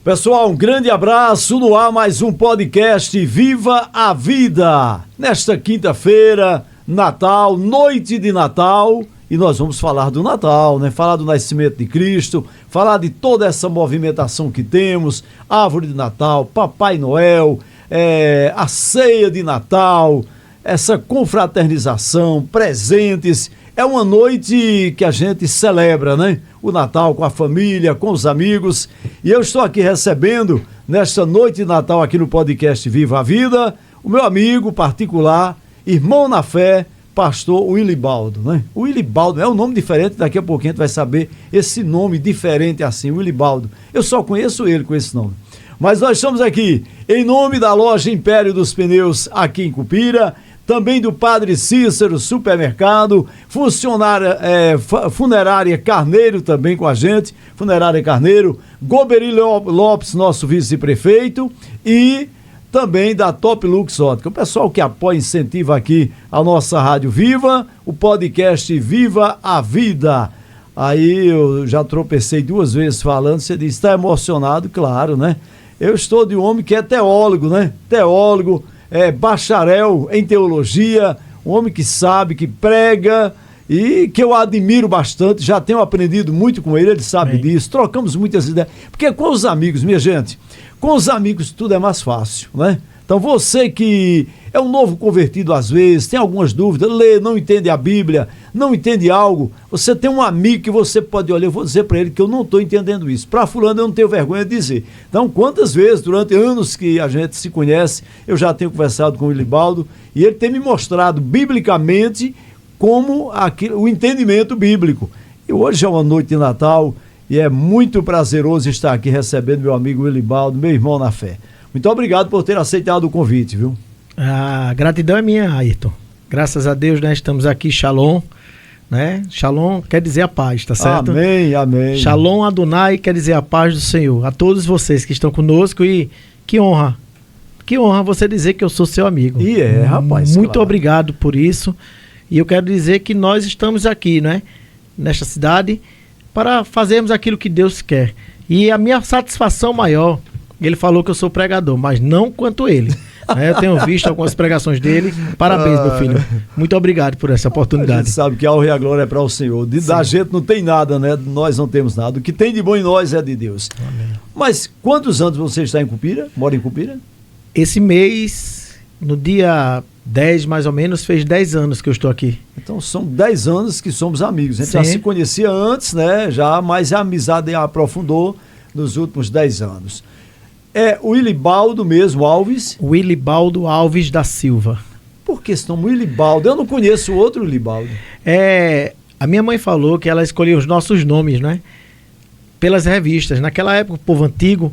Pessoal, um grande abraço, no ar mais um podcast Viva a Vida. Nesta quinta-feira, Natal, noite de Natal, e nós vamos falar do Natal, né? Falar do nascimento de Cristo, falar de toda essa movimentação que temos, árvore de Natal, Papai Noel, a ceia de Natal, essa confraternização, presentes. É uma noite que a gente celebra, né? O Natal com a família, com os amigos. E eu estou aqui recebendo, nesta noite de Natal aqui no podcast Viva a Vida, o meu amigo particular, irmão na fé, pastor Willibaldo, né? O Willibaldo é um nome diferente, daqui a pouquinho a gente vai saber esse nome diferente assim, Willibaldo. Eu só conheço ele com esse nome. Mas nós estamos aqui em nome da loja Império dos Pneus aqui em Cupira, também do Padre Cícero Supermercado, Funerária Carneiro também com a gente, Funerária Carneiro, Goberi Lopes, nosso vice-prefeito, e também da Top Lux Ótica. O pessoal que apoia e incentiva aqui a nossa Rádio Viva, o podcast Viva a Vida. Aí eu já tropecei 2 vezes falando, você disse, está emocionado? Claro, né? Eu estou de um homem que é teólogo, né? Teólogo, bacharel em teologia, um homem que sabe, que prega e que eu admiro bastante, já tenho aprendido muito com ele, ele sabe disso, trocamos muitas ideias, porque com os amigos, minha gente, com os amigos tudo é mais fácil, né? Então você que é um novo convertido às vezes, tem algumas dúvidas, lê, não entende a Bíblia, não entende algo, você tem um amigo que você pode olhar, eu vou dizer para ele que eu não estou entendendo isso, para fulano eu não tenho vergonha de dizer. Então quantas vezes, durante anos que a gente se conhece, eu já tenho conversado com o Willibaldo e ele tem me mostrado biblicamente como o entendimento bíblico. E hoje é uma noite de Natal e é muito prazeroso estar aqui recebendo meu amigo Willibaldo, meu irmão na fé. Muito obrigado por ter aceitado o convite, viu? A gratidão é minha, Ayrton. Graças a Deus, né? Estamos aqui, Shalom, né? Shalom quer dizer a paz, tá certo? Amém, amém. Shalom Adonai quer dizer a paz do Senhor. A todos vocês que estão conosco e que honra você dizer que eu sou seu amigo. E rapaz. Muito obrigado por isso. E eu quero dizer que nós estamos aqui, né? Nesta cidade para fazermos aquilo que Deus quer. E a minha satisfação maior, ele falou que eu sou pregador, mas não quanto ele. Eu tenho visto algumas pregações dele. Parabéns, meu filho. Muito obrigado por essa oportunidade. A gente sabe que a honra e a glória é para o Senhor. Da gente não tem nada, né? Nós não temos nada. O que tem de bom em nós é de Deus. Amém. Mas quantos anos você está em Cupira? Mora em Cupira? Esse mês, no dia 10 mais ou menos, fez 10 anos que eu estou aqui. Então são 10 anos que somos amigos. A gente já se conhecia antes, né? Mas a amizade aprofundou nos últimos 10 anos. É o Willibaldo mesmo, Alves? Willibaldo Alves da Silva. Por que esse nome Willibaldo? Eu não conheço outro Willibaldo. A minha mãe falou que ela escolheu os nossos nomes, né? Pelas revistas. Naquela época, o povo antigo,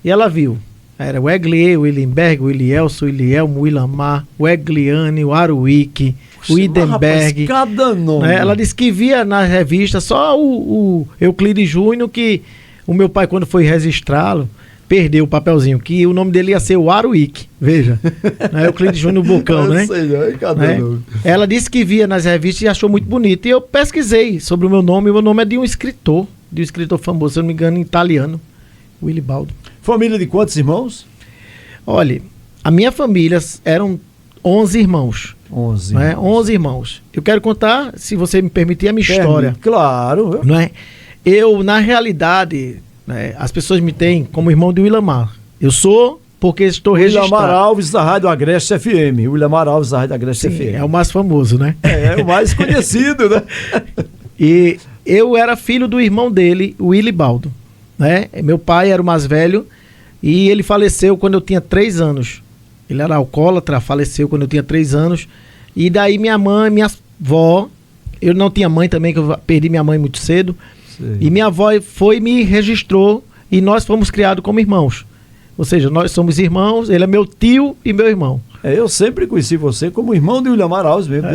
e ela viu. Era Weglier, Willenberg, Willielso, Willielmo, Willamar, Wegliane, Warwick, Widenberg. Cada nome. Ela disse que via na revista só o Euclides Júnior, que o meu pai, quando foi registrá-lo, perdeu o papelzinho, que o nome dele ia ser Warwick, veja. Euclides Júnior Bocão, né? Ela disse que via nas revistas e achou muito bonito. E eu pesquisei sobre o meu nome é de um escritor famoso, se eu não me engano, italiano, Willibaldo. Família de quantos irmãos? Olha, a minha família eram 11 irmãos. 11 irmãos. 11 irmãos. Eu quero contar, se você me permitir, a minha história. Claro. Não é? Eu, na realidade, as pessoas me têm como irmão de Willamar. Eu sou porque estou registrado. Willamar Alves da Rádio Agreste FM. Willamar Alves da Rádio Agreste FM. É o mais famoso, né? É o mais conhecido, né? E eu era filho do irmão dele, o Willibaldo. Meu pai era o mais velho e ele faleceu quando eu tinha 3 anos. Ele era alcoólatra, faleceu quando eu tinha 3 anos. E daí minha mãe, minha avó, eu não tinha mãe também, que eu perdi minha mãe muito cedo. Sim. E minha avó foi e me registrou e nós fomos criados como irmãos. Ou seja, nós somos irmãos, ele é meu tio e meu irmão. Eu sempre conheci você como irmão de Willamar Alves mesmo,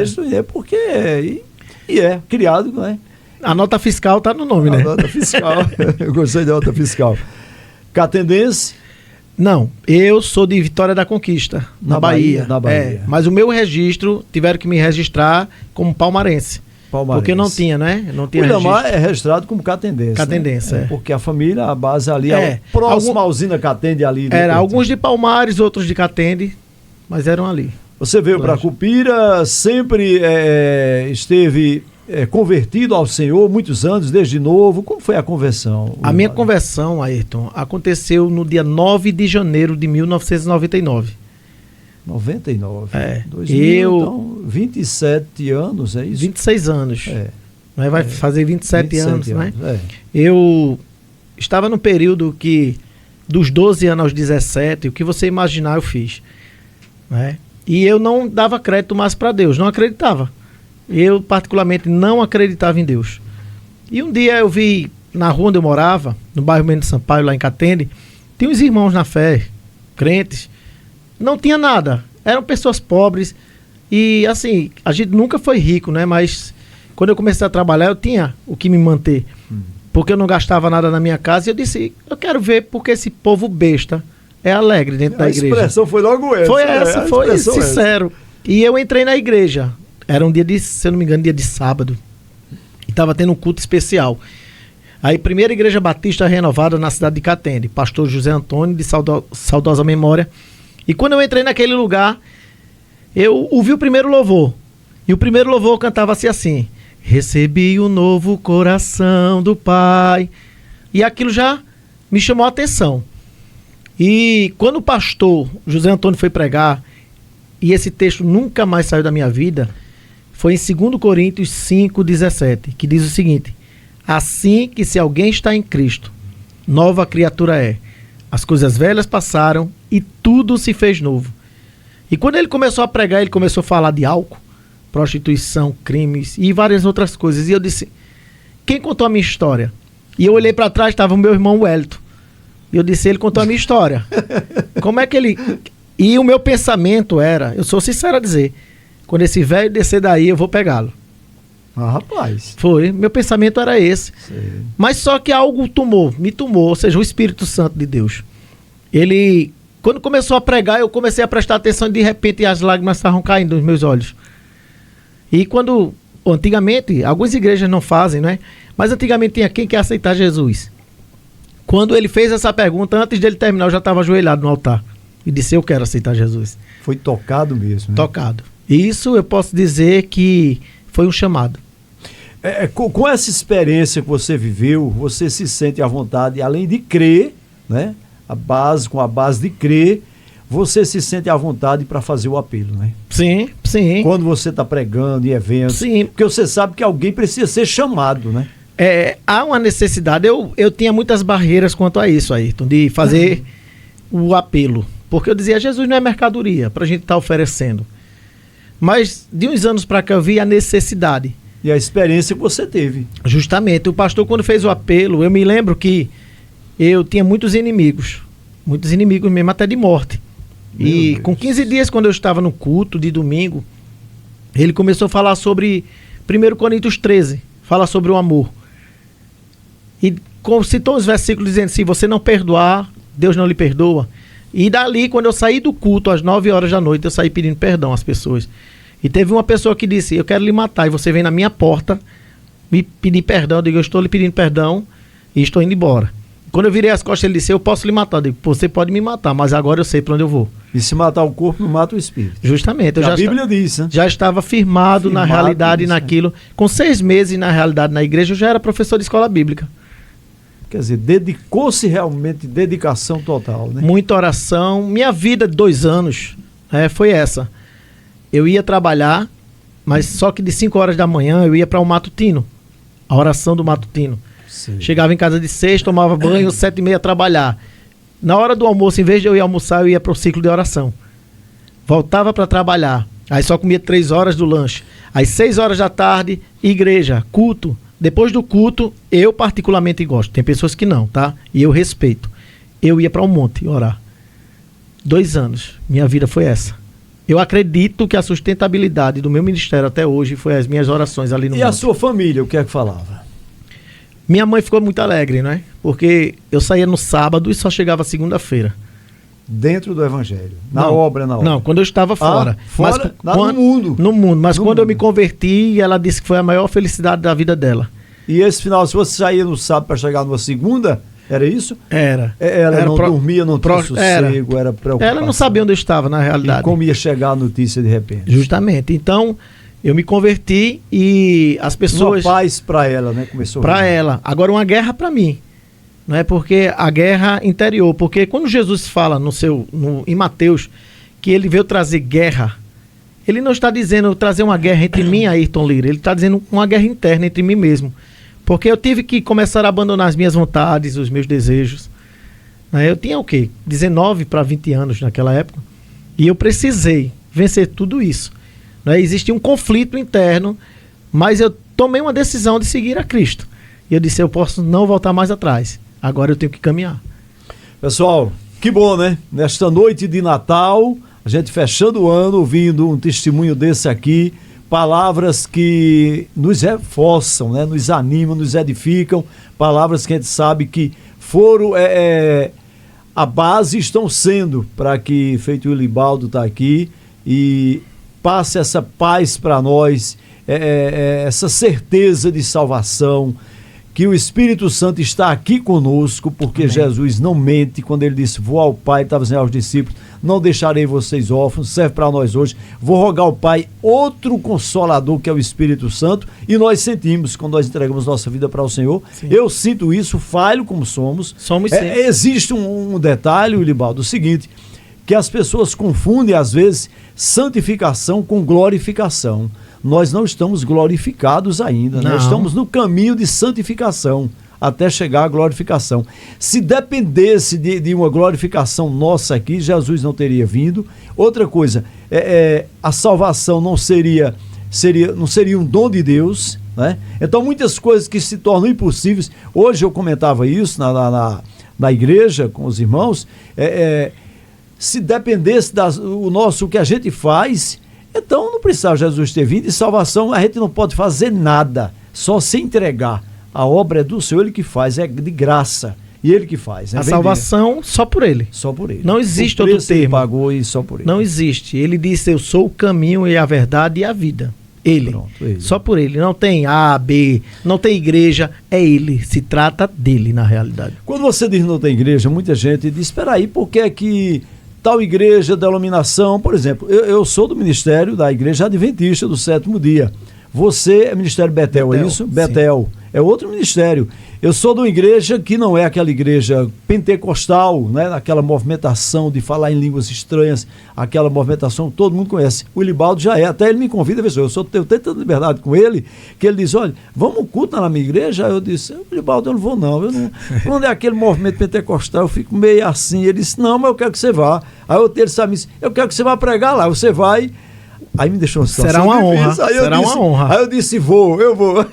porque é criado, não é? A nota fiscal tá no nome, né? A nota fiscal. Eu gostei da nota fiscal. Catendense? Não, eu sou de Vitória da Conquista, na Bahia. Na Bahia. Mas o meu registro, tiveram que me registrar como palmarense. Palmarense. Porque não tinha, né? Não tinha o Ilhamar registro. é registrado como Catendense. Catendense, né? é. Porque a família, a base ali é próxima à usina Catende ali. Era alguns de Palmares, outros de Catende, mas eram ali. Você veio para Cupira, sempre esteve convertido ao Senhor, muitos anos, desde novo. Como foi a conversão? A minha conversão, Ayrton, aconteceu no dia 9 de janeiro de 1999. 99. É. 2000, então, 27 anos, é isso? 26 anos. Vai fazer 27 anos, né? Eu estava no período que, dos 12 anos aos 17, o que você imaginar eu fiz. Né? E eu não dava crédito mais para Deus, não acreditava. Eu, particularmente, não acreditava em Deus. E um dia eu vi, na rua onde eu morava, no bairro Mendes Sampaio, lá em Catende, tinha uns irmãos na fé, crentes. Não tinha nada, eram pessoas pobres. E assim, a gente nunca foi rico, né? Mas quando eu comecei a trabalhar, eu tinha o que me manter. Porque eu não gastava nada na minha casa. E eu disse, eu quero ver porque esse povo besta é alegre dentro da igreja. A expressão foi logo essa. Foi essa, foi sincero. E eu entrei na igreja. Era um dia de, se eu não me engano, dia de sábado. E estava tendo um culto especial. Aí, primeira igreja batista renovada na cidade de Catende. Pastor José Antônio, de saudosa memória. E quando eu entrei naquele lugar, eu ouvi o primeiro louvor. E o primeiro louvor cantava-se assim: recebi o novo coração do Pai. E aquilo já me chamou a atenção. E quando o pastor José Antônio foi pregar, e esse texto nunca mais saiu da minha vida, foi em 2 Coríntios 5,17, que diz o seguinte: assim que se alguém está em Cristo, nova criatura é. As coisas velhas passaram e tudo se fez novo. E quando ele começou a pregar, ele começou a falar de álcool, prostituição, crimes e várias outras coisas. E eu disse, quem contou a minha história? E eu olhei para trás, estava o meu irmão Wellington. E eu disse, ele contou a minha história. Como é que ele... E o meu pensamento era, eu sou sincero a dizer, quando esse velho descer daí, eu vou pegá-lo. Ah, rapaz. Foi, meu pensamento era esse. Sim. Mas só que algo me tomou, ou seja, o Espírito Santo de Deus. Ele, quando começou a pregar, eu comecei a prestar atenção e de repente as lágrimas estavam caindo nos meus olhos. E quando, antigamente, algumas igrejas não fazem, né? Mas antigamente tinha quem quer aceitar Jesus. Quando ele fez essa pergunta, antes dele terminar, eu já estava ajoelhado no altar. E disse, eu quero aceitar Jesus. Foi tocado mesmo, né? Tocado. E isso eu posso dizer que foi um chamado. Com essa experiência que você viveu, você se sente à vontade, além de crer, né? Com a base de crer, você se sente à vontade para fazer o apelo, né? Sim, sim. Quando você está pregando em eventos. Sim. Porque você sabe que alguém precisa ser chamado, né? Há uma necessidade. Eu tinha muitas barreiras quanto a isso, Ayrton, de fazer o apelo. Porque eu dizia, Jesus não é mercadoria para a gente estar oferecendo. Mas de uns anos para cá eu vi a necessidade. E a experiência que você teve. Justamente. O pastor, quando fez o apelo, eu me lembro que eu tinha muitos inimigos mesmo, até de morte. Meu e Deus. Com 15 dias, quando eu estava no culto de domingo, ele começou a falar sobre 1 Coríntios 13, fala sobre o amor. E citou os versículos dizendo, se você não perdoar, Deus não lhe perdoa. E dali, quando eu saí do culto, às 9 horas da noite, eu saí pedindo perdão às pessoas. E teve uma pessoa que disse, eu quero lhe matar, e você vem na minha porta me pedir perdão. Eu digo, eu estou lhe pedindo perdão e estou indo embora. Quando eu virei as costas, ele disse, eu posso lhe matar. Eu digo, você pode me matar, mas agora eu sei para onde eu vou. E se matar o corpo, não mata o espírito. Justamente. A Bíblia diz, né? Já estava firmado na realidade e naquilo. Com 6 meses na realidade na igreja, eu já era professor de escola bíblica. Quer dizer, dedicou-se realmente, dedicação total, né? Muita oração. Minha vida de 2 anos foi essa. Eu ia trabalhar, mas só que de 5 horas da manhã eu ia para o matutino. A oração do matutino. Sim. Chegava em casa de 6, tomava banho, 7h30 trabalhar. Na hora do almoço, em vez de eu ir almoçar, eu ia para o ciclo de oração. Voltava para trabalhar. Aí só comia 3 horas do lanche. Às 6 horas da tarde, igreja, culto. Depois do culto, eu particularmente gosto. Tem pessoas que não, tá? E eu respeito. Eu ia para um monte orar. 2 anos. Minha vida foi essa. Eu acredito que a sustentabilidade do meu ministério até hoje foi as minhas orações ali no monte. E a sua família, o que é que falava? Minha mãe ficou muito alegre, né? Porque eu saía no sábado e só chegava segunda-feira. dentro do evangelho, na Não, obra. Não, quando eu estava fora. Fora, Mas, no mundo. No mundo, mas No quando eu mundo. me converti, ela disse que foi a maior felicidade da vida dela. E esse final, se você saía no sábado para chegar numa segunda, era isso? Era. Ela Era não dormia, não tinha sossego, era preocupada. Ela não sabia onde eu estava, na E realidade. como ia chegar a notícia de repente. Justamente. Então, eu me converti e as Uma pessoas... paz para ela, né? Começou Para a vir. ela. Agora, uma guerra para mim. Não é porque a guerra interior. Porque quando Jesus fala em Mateus que ele veio trazer guerra, ele não está dizendo trazer uma guerra entre mim e Ayrton Lira. Ele está dizendo uma guerra interna entre mim mesmo. Porque eu tive que começar a abandonar as minhas vontades, os meus desejos. Né? Eu tinha o quê? 19 para 20 anos naquela época. E eu precisei vencer tudo isso. Né? Existia um conflito interno, mas eu tomei uma decisão de seguir a Cristo. E eu disse, eu posso não voltar mais atrás. Agora eu tenho que caminhar. Pessoal, que bom, né? Nesta noite de Natal, a gente fechando o ano, ouvindo um testemunho desse aqui, palavras que nos reforçam, né? Nos animam, nos edificam, palavras que a gente sabe que foram a base, estão sendo para que feito o Ilibaldo está aqui e passe essa paz para nós, essa certeza de salvação, que o Espírito Santo está aqui conosco, porque Amém. Jesus não mente quando ele disse, vou ao Pai, estava dizendo aos discípulos, não deixarei vocês órfãos, serve para nós hoje, vou rogar ao Pai outro Consolador, que é o Espírito Santo, e nós sentimos, quando nós entregamos nossa vida para o Senhor, Sim. eu sinto isso, falho como somos. Somos sim. Existe um detalhe, Ilibaldo, o seguinte, que as pessoas confundem às vezes santificação com glorificação. Nós não estamos glorificados ainda, Não. nós estamos no caminho de santificação até chegar à glorificação. Se dependesse de uma glorificação nossa aqui, Jesus não teria vindo. Outra coisa, a salvação não seria um dom de Deus, né? Então muitas coisas que se tornam impossíveis, hoje eu comentava isso na igreja com os irmãos, se dependesse o que a gente faz, então não precisava Jesus ter vindo, e salvação a gente não pode fazer nada, só se entregar. A obra é do Senhor, Ele que faz, é de graça, e Ele que faz. A salvação só por Ele. Só por Ele. Não existe o outro preço Ele termo. pagou e só por Ele. Não existe. Ele disse, eu sou o caminho e a verdade e a vida. Ele. Pronto, Ele. Só por Ele. Não tem A, B, não tem igreja, é Ele. Se trata dele, na realidade. Quando você diz não tem igreja, muita gente diz, espera aí, por que é que tal igreja, denominação, por exemplo, eu sou do Ministério da Igreja Adventista do Sétimo Dia. Você é Ministério Betel, é isso? Sim. Betel. É outro ministério. Eu sou de uma igreja que não é aquela igreja pentecostal, né? Aquela movimentação de falar em línguas estranhas, aquela movimentação que todo mundo conhece. O Ilibaldo já é, até ele me convida, eu tenho tanta liberdade com ele, que ele diz, olha, vamos um culto na minha igreja? Aí eu disse, Ilibaldo, eu não vou não. Quando é aquele movimento pentecostal, eu fico meio assim. Ele disse, não, mas eu quero que você vá. Aí ele sabe, eu quero que você vá pregar lá, você vai. Aí me deixou uma situação Será uma difícil. honra. Será uma honra. Aí eu disse, eu vou.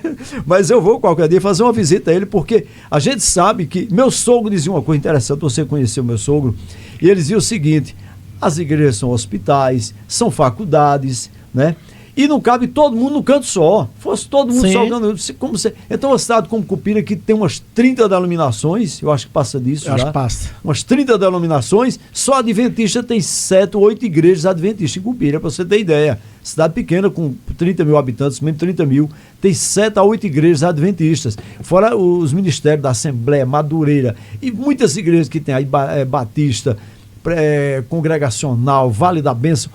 Mas eu vou qualquer dia fazer uma visita a ele, porque a gente sabe que... Meu sogro dizia uma coisa interessante, você conheceu meu sogro, e ele dizia o seguinte, as igrejas são hospitais, são faculdades, né? E não cabe todo mundo no canto só. Fosse todo mundo Sim. só... Então, uma cidade como Cupira, que tem umas 30 denominações, eu acho que passa disso já. Acho que passa. Umas 30 denominações, só a Adventista tem 7 ou 8 igrejas adventistas em Cupira, para você ter ideia. Cidade pequena, com 30 mil habitantes, mesmo 30 mil, tem 7 a 8 igrejas adventistas. Fora os ministérios da Assembleia, Madureira, e muitas igrejas que tem aí, Batista, Congregacional, Vale da Bênção.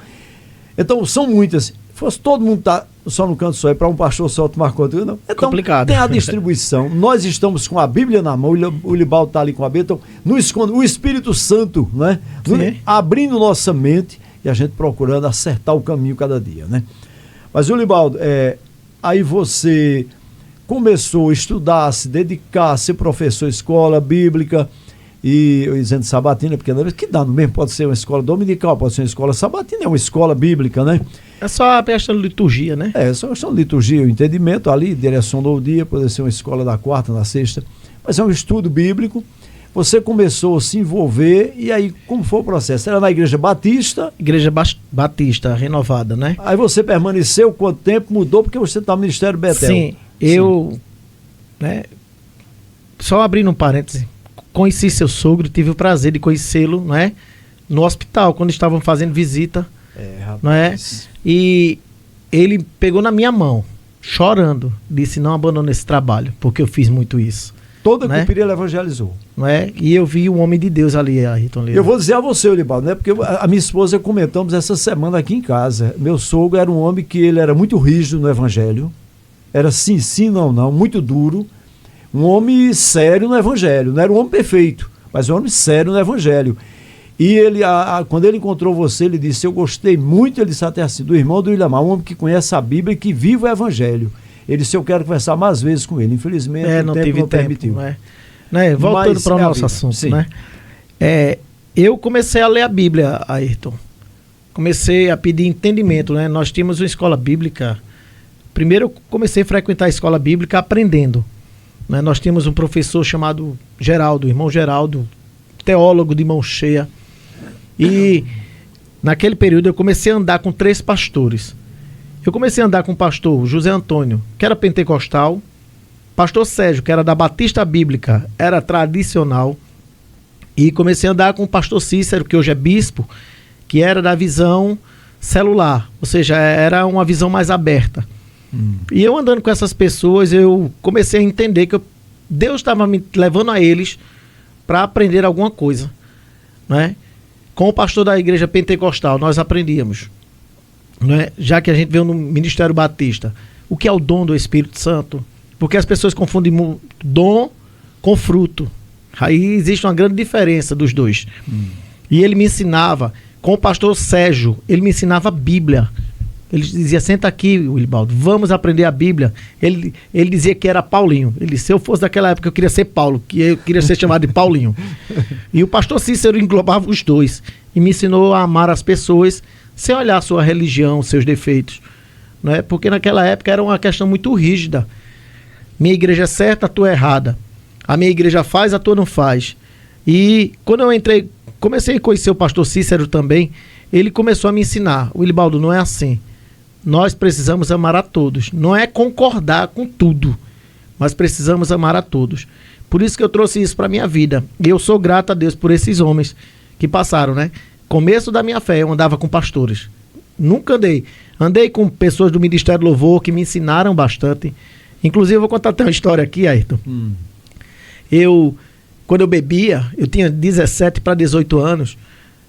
Então, são muitas. Fosse todo mundo estar só no canto só, para um pastor só tomar conta, não. Então, complicado. Tem a distribuição. Nós estamos com a Bíblia na mão, o Ilibaldo está ali com a Bíblia, então, no esconde, o Espírito Santo, né? Abrindo nossa mente e a gente procurando acertar o caminho cada dia, né? Mas, Ilibaldo, aí você começou a estudar, se dedicar, ser professor de escola bíblica, e eu dizendo sabatina, porque que dá no mesmo, pode ser uma escola dominical, pode ser uma escola sabatina, é uma escola bíblica, né? É só a questão de liturgia, né? Só questão de liturgia, o entendimento ali, direção do dia, pode ser uma escola da quarta, na sexta, mas é um estudo bíblico. Você começou a se envolver, e aí como foi o processo? Era na Igreja Batista? Igreja Batista, renovada, né? Aí você permaneceu, quanto tempo mudou, porque você está no Ministério Betel? Sim, eu, né, só abrindo um parêntese, conheci seu sogro, tive o prazer de conhecê-lo, né? no hospital, quando estavam fazendo visita. Rapaz. Não é? E ele pegou na minha mão, chorando, disse: não abandone esse trabalho, porque eu fiz muito isso. Toda a né? Cupira ele evangelizou. Não é? E eu vi um homem de Deus ali, Ayrton Lira. Eu vou dizer a você, Olibaldo, né? Porque a minha esposa comentamos essa semana aqui em casa. Meu sogro era um homem que ele era muito rígido no evangelho. Era sim, sim, não, não, muito duro. Um homem sério no evangelho. Não era um homem perfeito, mas um homem sério no evangelho. E ele, quando ele encontrou você, ele disse: eu gostei muito, ele disse até assim, do irmão do William, um homem que conhece a Bíblia e que vive o evangelho. Ele disse: eu quero conversar mais vezes com ele. Infelizmente, não teve tempo, permitiu. Né? Voltando para o nosso assunto, sim. né? Eu comecei a ler a Bíblia, Ayrton. Comecei a pedir entendimento, né? Nós tínhamos uma escola bíblica. Primeiro eu comecei a frequentar a escola bíblica aprendendo. Né? Nós tínhamos um professor chamado Geraldo, irmão Geraldo, teólogo de mão cheia. E naquele período eu comecei a andar com 3 pastores. Eu comecei a andar com o pastor José Antônio, que era pentecostal, pastor Sérgio, que era da Batista Bíblica, era tradicional, e comecei a andar com o pastor Cícero, que hoje é bispo, que era da visão celular, ou seja, era uma visão mais aberta. E eu andando com essas pessoas, eu comecei a entender que Deus estava me levando a eles para aprender alguma coisa, né? Com o pastor da igreja pentecostal, nós aprendíamos, né? Já que a gente veio no Ministério Batista, o que é o dom do Espírito Santo? Porque as pessoas confundem dom com fruto. Aí existe uma grande diferença dos dois. E ele me ensinava, com o pastor Sérgio, ele me ensinava a Bíblia. Ele dizia: senta aqui, Willibaldo, vamos aprender a Bíblia. Ele dizia que era Paulinho. Ele disse: se eu fosse daquela época, eu queria ser Paulo, que eu queria ser chamado de Paulinho. E o pastor Cícero englobava os dois e me ensinou a amar as pessoas sem olhar a sua religião, seus defeitos, né? Porque naquela época era uma questão muito rígida. Minha igreja é certa, a tua é errada. A minha igreja faz, a tua não faz. E quando eu entrei, comecei a conhecer o pastor Cícero também, ele começou a me ensinar: Willibaldo, não é assim. Nós precisamos amar a todos. Não é concordar com tudo, mas precisamos amar a todos. Por isso que eu trouxe isso para a minha vida. E eu sou grato a Deus por esses homens que passaram, né? Começo da minha fé, eu andava com pastores. Nunca andei. Andei com pessoas do Ministério Louvor que me ensinaram bastante. Inclusive, eu vou contar até uma história aqui, Ayrton. Quando eu bebia, eu tinha 17 para 18 anos,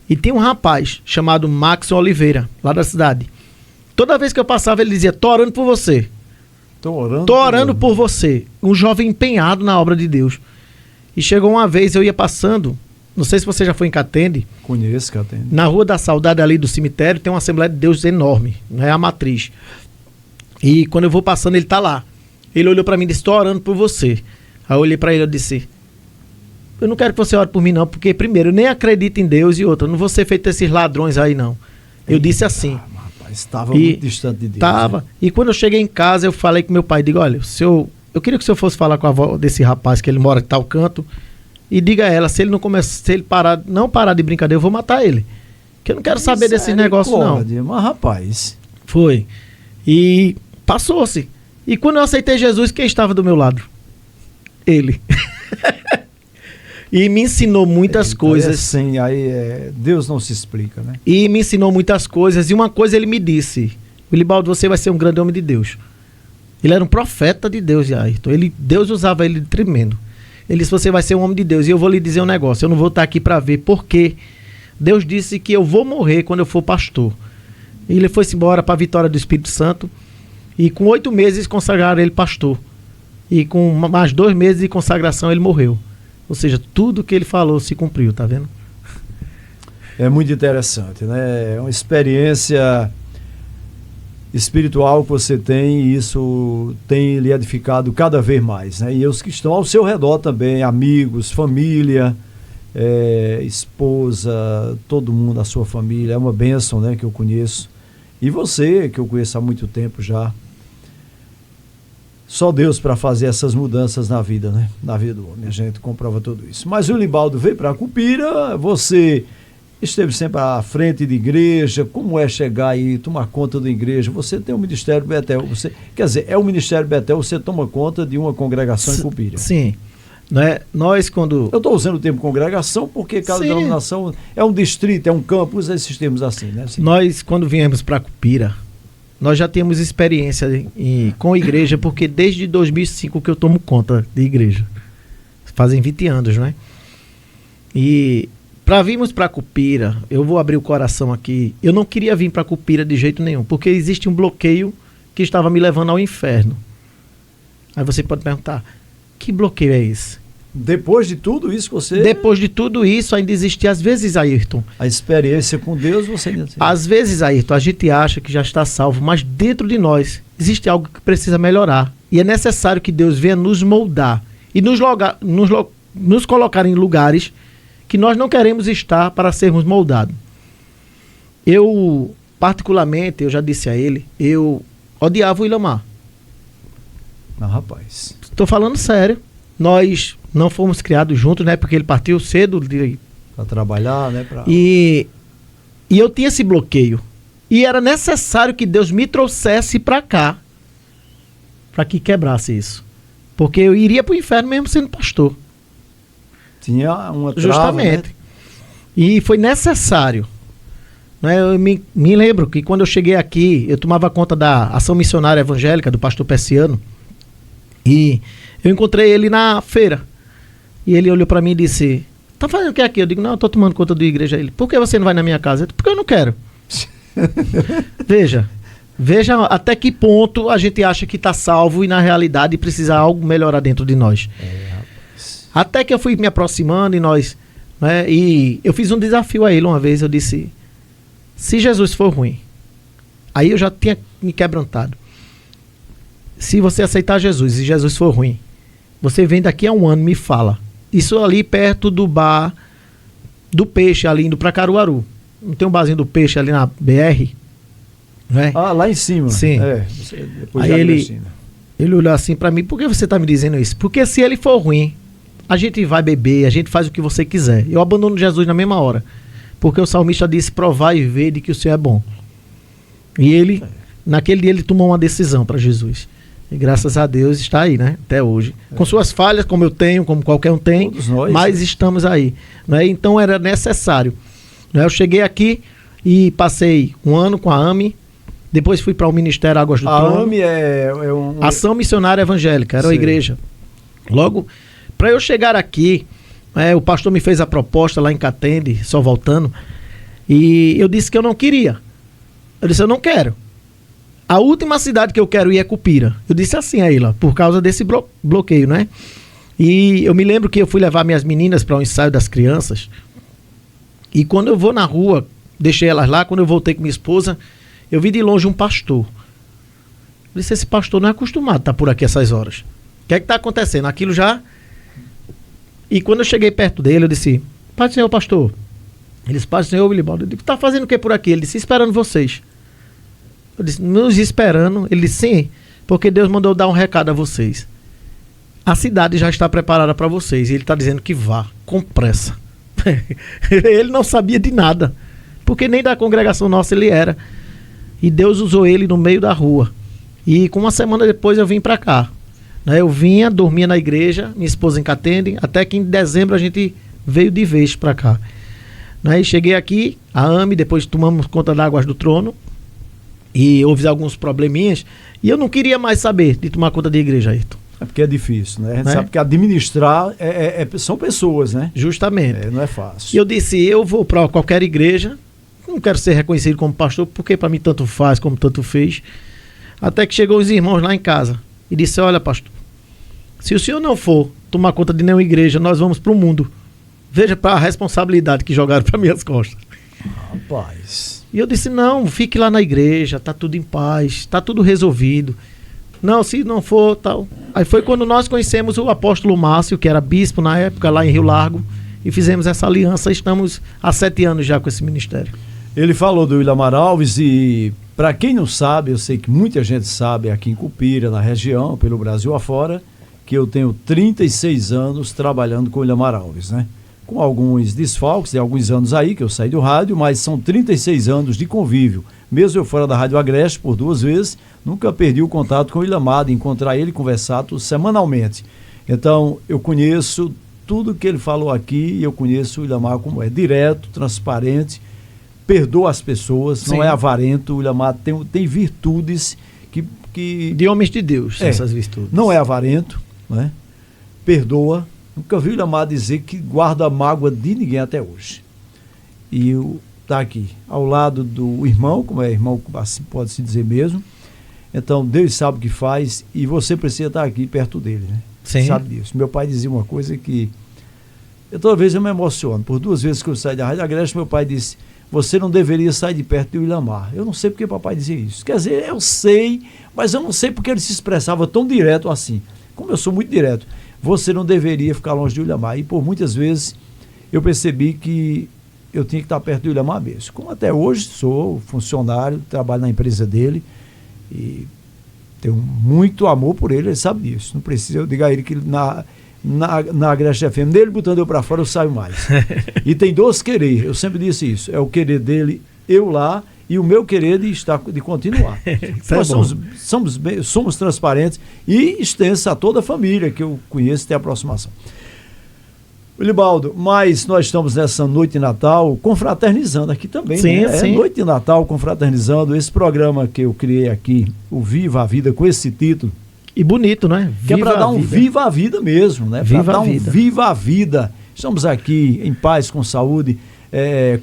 e tinha um rapaz chamado Maxon Oliveira, lá da cidade. Toda vez que eu passava, ele dizia: tô orando por você. Tô orando por você. Um jovem empenhado na obra de Deus. E chegou uma vez, eu ia passando, não sei se você já foi em Catende. Conheço Catende. Na Rua da Saudade, ali do cemitério, tem uma Assembleia de Deus enorme, né? A matriz. E quando eu vou passando, ele tá lá. Ele olhou para mim e disse: tô orando por você. Aí eu olhei para ele e disse: eu não quero que você ore por mim não, porque primeiro, eu nem acredito em Deus, e outra, eu não vou ser feito esses ladrões aí não. Eu disse assim. Estava muito distante de Deus. Estava. Né? E quando eu cheguei em casa, eu falei com meu pai, digo: olha, eu queria que o senhor fosse falar com a avó desse rapaz, que ele mora em tal canto, e diga a ela, se ele não parar de brincadeira, eu vou matar ele. Que eu não quero saber desses negócios não. Mas rapaz. Foi. E passou-se. E quando eu aceitei Jesus, quem estava do meu lado? Ele. E me ensinou muitas coisas. Sim, Deus não se explica, né? E me ensinou muitas coisas. E uma coisa ele me disse: Willibaldo, você vai ser um grande homem de Deus. Ele era um profeta de Deus, Ayrton. Deus usava ele de tremendo. Ele disse: você vai ser um homem de Deus. E eu vou lhe dizer um negócio: eu não vou estar aqui para ver, porque Deus disse que eu vou morrer quando eu for pastor. E ele foi-se embora para a Vitória do Espírito Santo. E com 8 meses consagraram ele pastor. E com mais 2 meses de consagração ele morreu. Ou seja, tudo que ele falou se cumpriu, tá vendo? É muito interessante, né? É uma experiência espiritual que você tem, e isso tem lhe edificado cada vez mais, né? E os que estão ao seu redor também, amigos, família, esposa, todo mundo, a sua família, é uma bênção, né, que eu conheço. E você, que eu conheço há muito tempo já. Só Deus para fazer essas mudanças na vida, né? Na vida do homem, a gente comprova tudo isso. Mas o Willibaldo veio para Cupira, você esteve sempre à frente de igreja. Como é chegar aí, tomar conta da igreja? Você tem o Ministério Betel, quer dizer, é o Ministério Betel, você toma conta de uma congregação em Cupira. Sim. Né? Nós, quando... Eu estou usando o termo congregação porque cada Sim. denominação é um distrito, é um campus, esses termos assim, né? Assim. Nós, quando viemos para Cupira, nós já temos experiência com igreja, porque desde 2005 que eu tomo conta de igreja. Fazem 20 anos, né? E para virmos para Cupira, eu vou abrir o coração aqui. Eu não queria vir para Cupira de jeito nenhum, porque existe um bloqueio que estava me levando ao inferno. Aí você pode perguntar, que bloqueio é esse? Depois de tudo isso, você... Depois de tudo isso, ainda existe, às vezes, Ayrton. A experiência com Deus, você ainda tem. Às vezes, Ayrton, a gente acha que já está salvo, mas dentro de nós existe algo que precisa melhorar. E é necessário que Deus venha nos moldar e nos colocar em lugares que nós não queremos estar para sermos moldados. Eu, particularmente, eu já disse a ele, eu odiava o Ilamar. Não, rapaz. Estou falando sério. Nós não fomos criados juntos, né? Porque ele partiu cedo Para trabalhar, né? E eu tinha esse bloqueio. E era necessário que Deus me trouxesse para cá, para que quebrasse isso. Porque eu iria para o inferno mesmo sendo pastor. Tinha uma trava, Justamente. né? E foi necessário. Né? Eu me lembro que quando eu cheguei aqui, eu tomava conta da ação missionária evangélica do pastor Persiano. E eu encontrei ele na feira. E ele olhou para mim e disse, tá fazendo o que aqui? Eu digo, não, eu tô tomando conta da igreja. Ele, por que você não vai na minha casa? Eu digo, porque eu não quero. Veja até que ponto a gente acha que está salvo e na realidade precisa algo melhorar dentro de nós. Até que eu fui me aproximando e nós... Né, e eu fiz um desafio a ele uma vez, eu disse, se Jesus for ruim, aí eu já tinha me quebrantado. Se você aceitar Jesus e Jesus for ruim, você vem daqui a um ano e me fala. Isso ali perto do bar do Peixe, ali indo para Caruaru. Não tem um barzinho do Peixe ali na BR? Né? Ah, lá em cima. Sim. Depois aí ele olhou assim para mim, por que você tá me dizendo isso? Porque se ele for ruim, a gente vai beber, a gente faz o que você quiser. Eu abandono Jesus na mesma hora. Porque o salmista disse, provar e ver de que o Senhor é bom. E ele, naquele dia, ele tomou uma decisão para Jesus. E graças a Deus está aí, né? Até hoje. Com suas falhas, como eu tenho, como qualquer um tem, mas estamos aí. Né? Então era necessário. Né? Eu cheguei aqui e passei um ano com a AME, depois fui para o Ministério Águas do Trono. A AME é Ação Missionária Evangélica, era uma igreja. Logo, para eu chegar aqui, o pastor me fez a proposta lá em Catende, só voltando, e eu disse que eu não queria. Eu disse, eu não quero. A última cidade que eu quero ir é Cupira. Eu disse assim a ela, por causa desse bloqueio, né? E eu me lembro que eu fui levar minhas meninas para um ensaio das crianças. E quando eu vou na rua, deixei elas lá, quando eu voltei com minha esposa, eu vi de longe um pastor. Eu disse, esse pastor não é acostumado a estar por aqui essas horas. O que é que está acontecendo? Aquilo já... E quando eu cheguei perto dele, eu disse, Pai do Senhor, pastor. Ele disse, Pai do Senhor, Willibaldo. Eu disse, tá fazendo o que por aqui? Ele disse, esperando vocês. Eu disse, nos esperando. Ele disse, sim, porque Deus mandou dar um recado a vocês. A cidade já está preparada para vocês. E ele está dizendo que vá, com pressa. Ele não sabia de nada, porque nem da congregação nossa ele era. E Deus usou ele no meio da rua. E com uma semana depois eu vim para cá. Eu vinha, dormia na igreja, minha esposa em Catende, até que em dezembro a gente veio de vez para cá. E cheguei aqui, a AME, depois tomamos conta da Águas do Trono. E houve alguns probleminhas. E eu não queria mais saber de tomar conta de igreja, Ayrton. É porque é difícil, né? A gente sabe que administrar são pessoas, né? Justamente. Não é fácil. E eu disse, eu vou para qualquer igreja, não quero ser reconhecido como pastor, porque para mim tanto faz como tanto fez. Até que chegou os irmãos lá em casa e disse, olha pastor, se o senhor não for tomar conta de nenhuma igreja, nós vamos para o mundo. Veja para a responsabilidade que jogaram para minhas costas. Rapaz... E eu disse, não, fique lá na igreja, tá tudo em paz, tá tudo resolvido. Não, se não for, tal. Aí foi quando nós conhecemos o apóstolo Márcio, que era bispo na época, lá em Rio Largo, e fizemos essa aliança. Estamos há 7 anos já com esse ministério. Ele falou do Ilamar Alves e, para quem não sabe, eu sei que muita gente sabe aqui em Cupira, na região, pelo Brasil afora, que eu tenho 36 anos trabalhando com o Ilamar Alves, né? Com alguns desfalques, de alguns anos aí que eu saí do rádio, mas são 36 anos de convívio. Mesmo eu fora da Rádio Agreste por 2 vezes, nunca perdi o contato com o Ilamar, de encontrar ele e conversar semanalmente. Então, eu conheço tudo que ele falou aqui e eu conheço o Willamar como é. Direto, transparente, perdoa as pessoas, Sim. não é avarento. O Willamar tem virtudes que... De homens de Deus, essas virtudes. Não é avarento, né? Perdoa. Nunca vi o Willamar dizer que guarda a mágoa de ninguém até hoje. E está aqui, ao lado do irmão, como é irmão, assim pode-se dizer mesmo. Então, Deus sabe o que faz e você precisa estar aqui perto dele, né? Sim. Sabe disso. Meu pai dizia uma coisa que... toda vez eu me emociono. Por 2 vezes que eu saí da Rádio Agreste, meu pai disse: você não deveria sair de perto de Willamar. Eu não sei porque papai dizia isso. Quer dizer, eu sei, mas eu não sei porque ele se expressava tão direto assim. Como eu sou muito direto, você não deveria ficar longe de Willamar. E por muitas vezes eu percebi que eu tinha que estar perto de Willamar mesmo. Como até hoje sou funcionário, trabalho na empresa dele e tenho muito amor por ele sabe disso. Não precisa eu dizer a ele que na Agreste FM, nele botando eu para fora, eu saio mais. E tem 2 querer, eu sempre disse isso. É o querer dele, eu lá, e o meu querer de continuar. Nós somos transparentes e extensa a toda a família que eu conheço, tem aproximação. Willibaldo, mas nós estamos nessa noite de Natal confraternizando aqui também, sim, né? sim. É noite de Natal confraternizando. Esse programa que eu criei aqui, o Viva a Vida, com esse título. E bonito, né? Que é para dar um viva a vida mesmo, né? Para dar um viva a vida. Estamos aqui em paz, com saúde,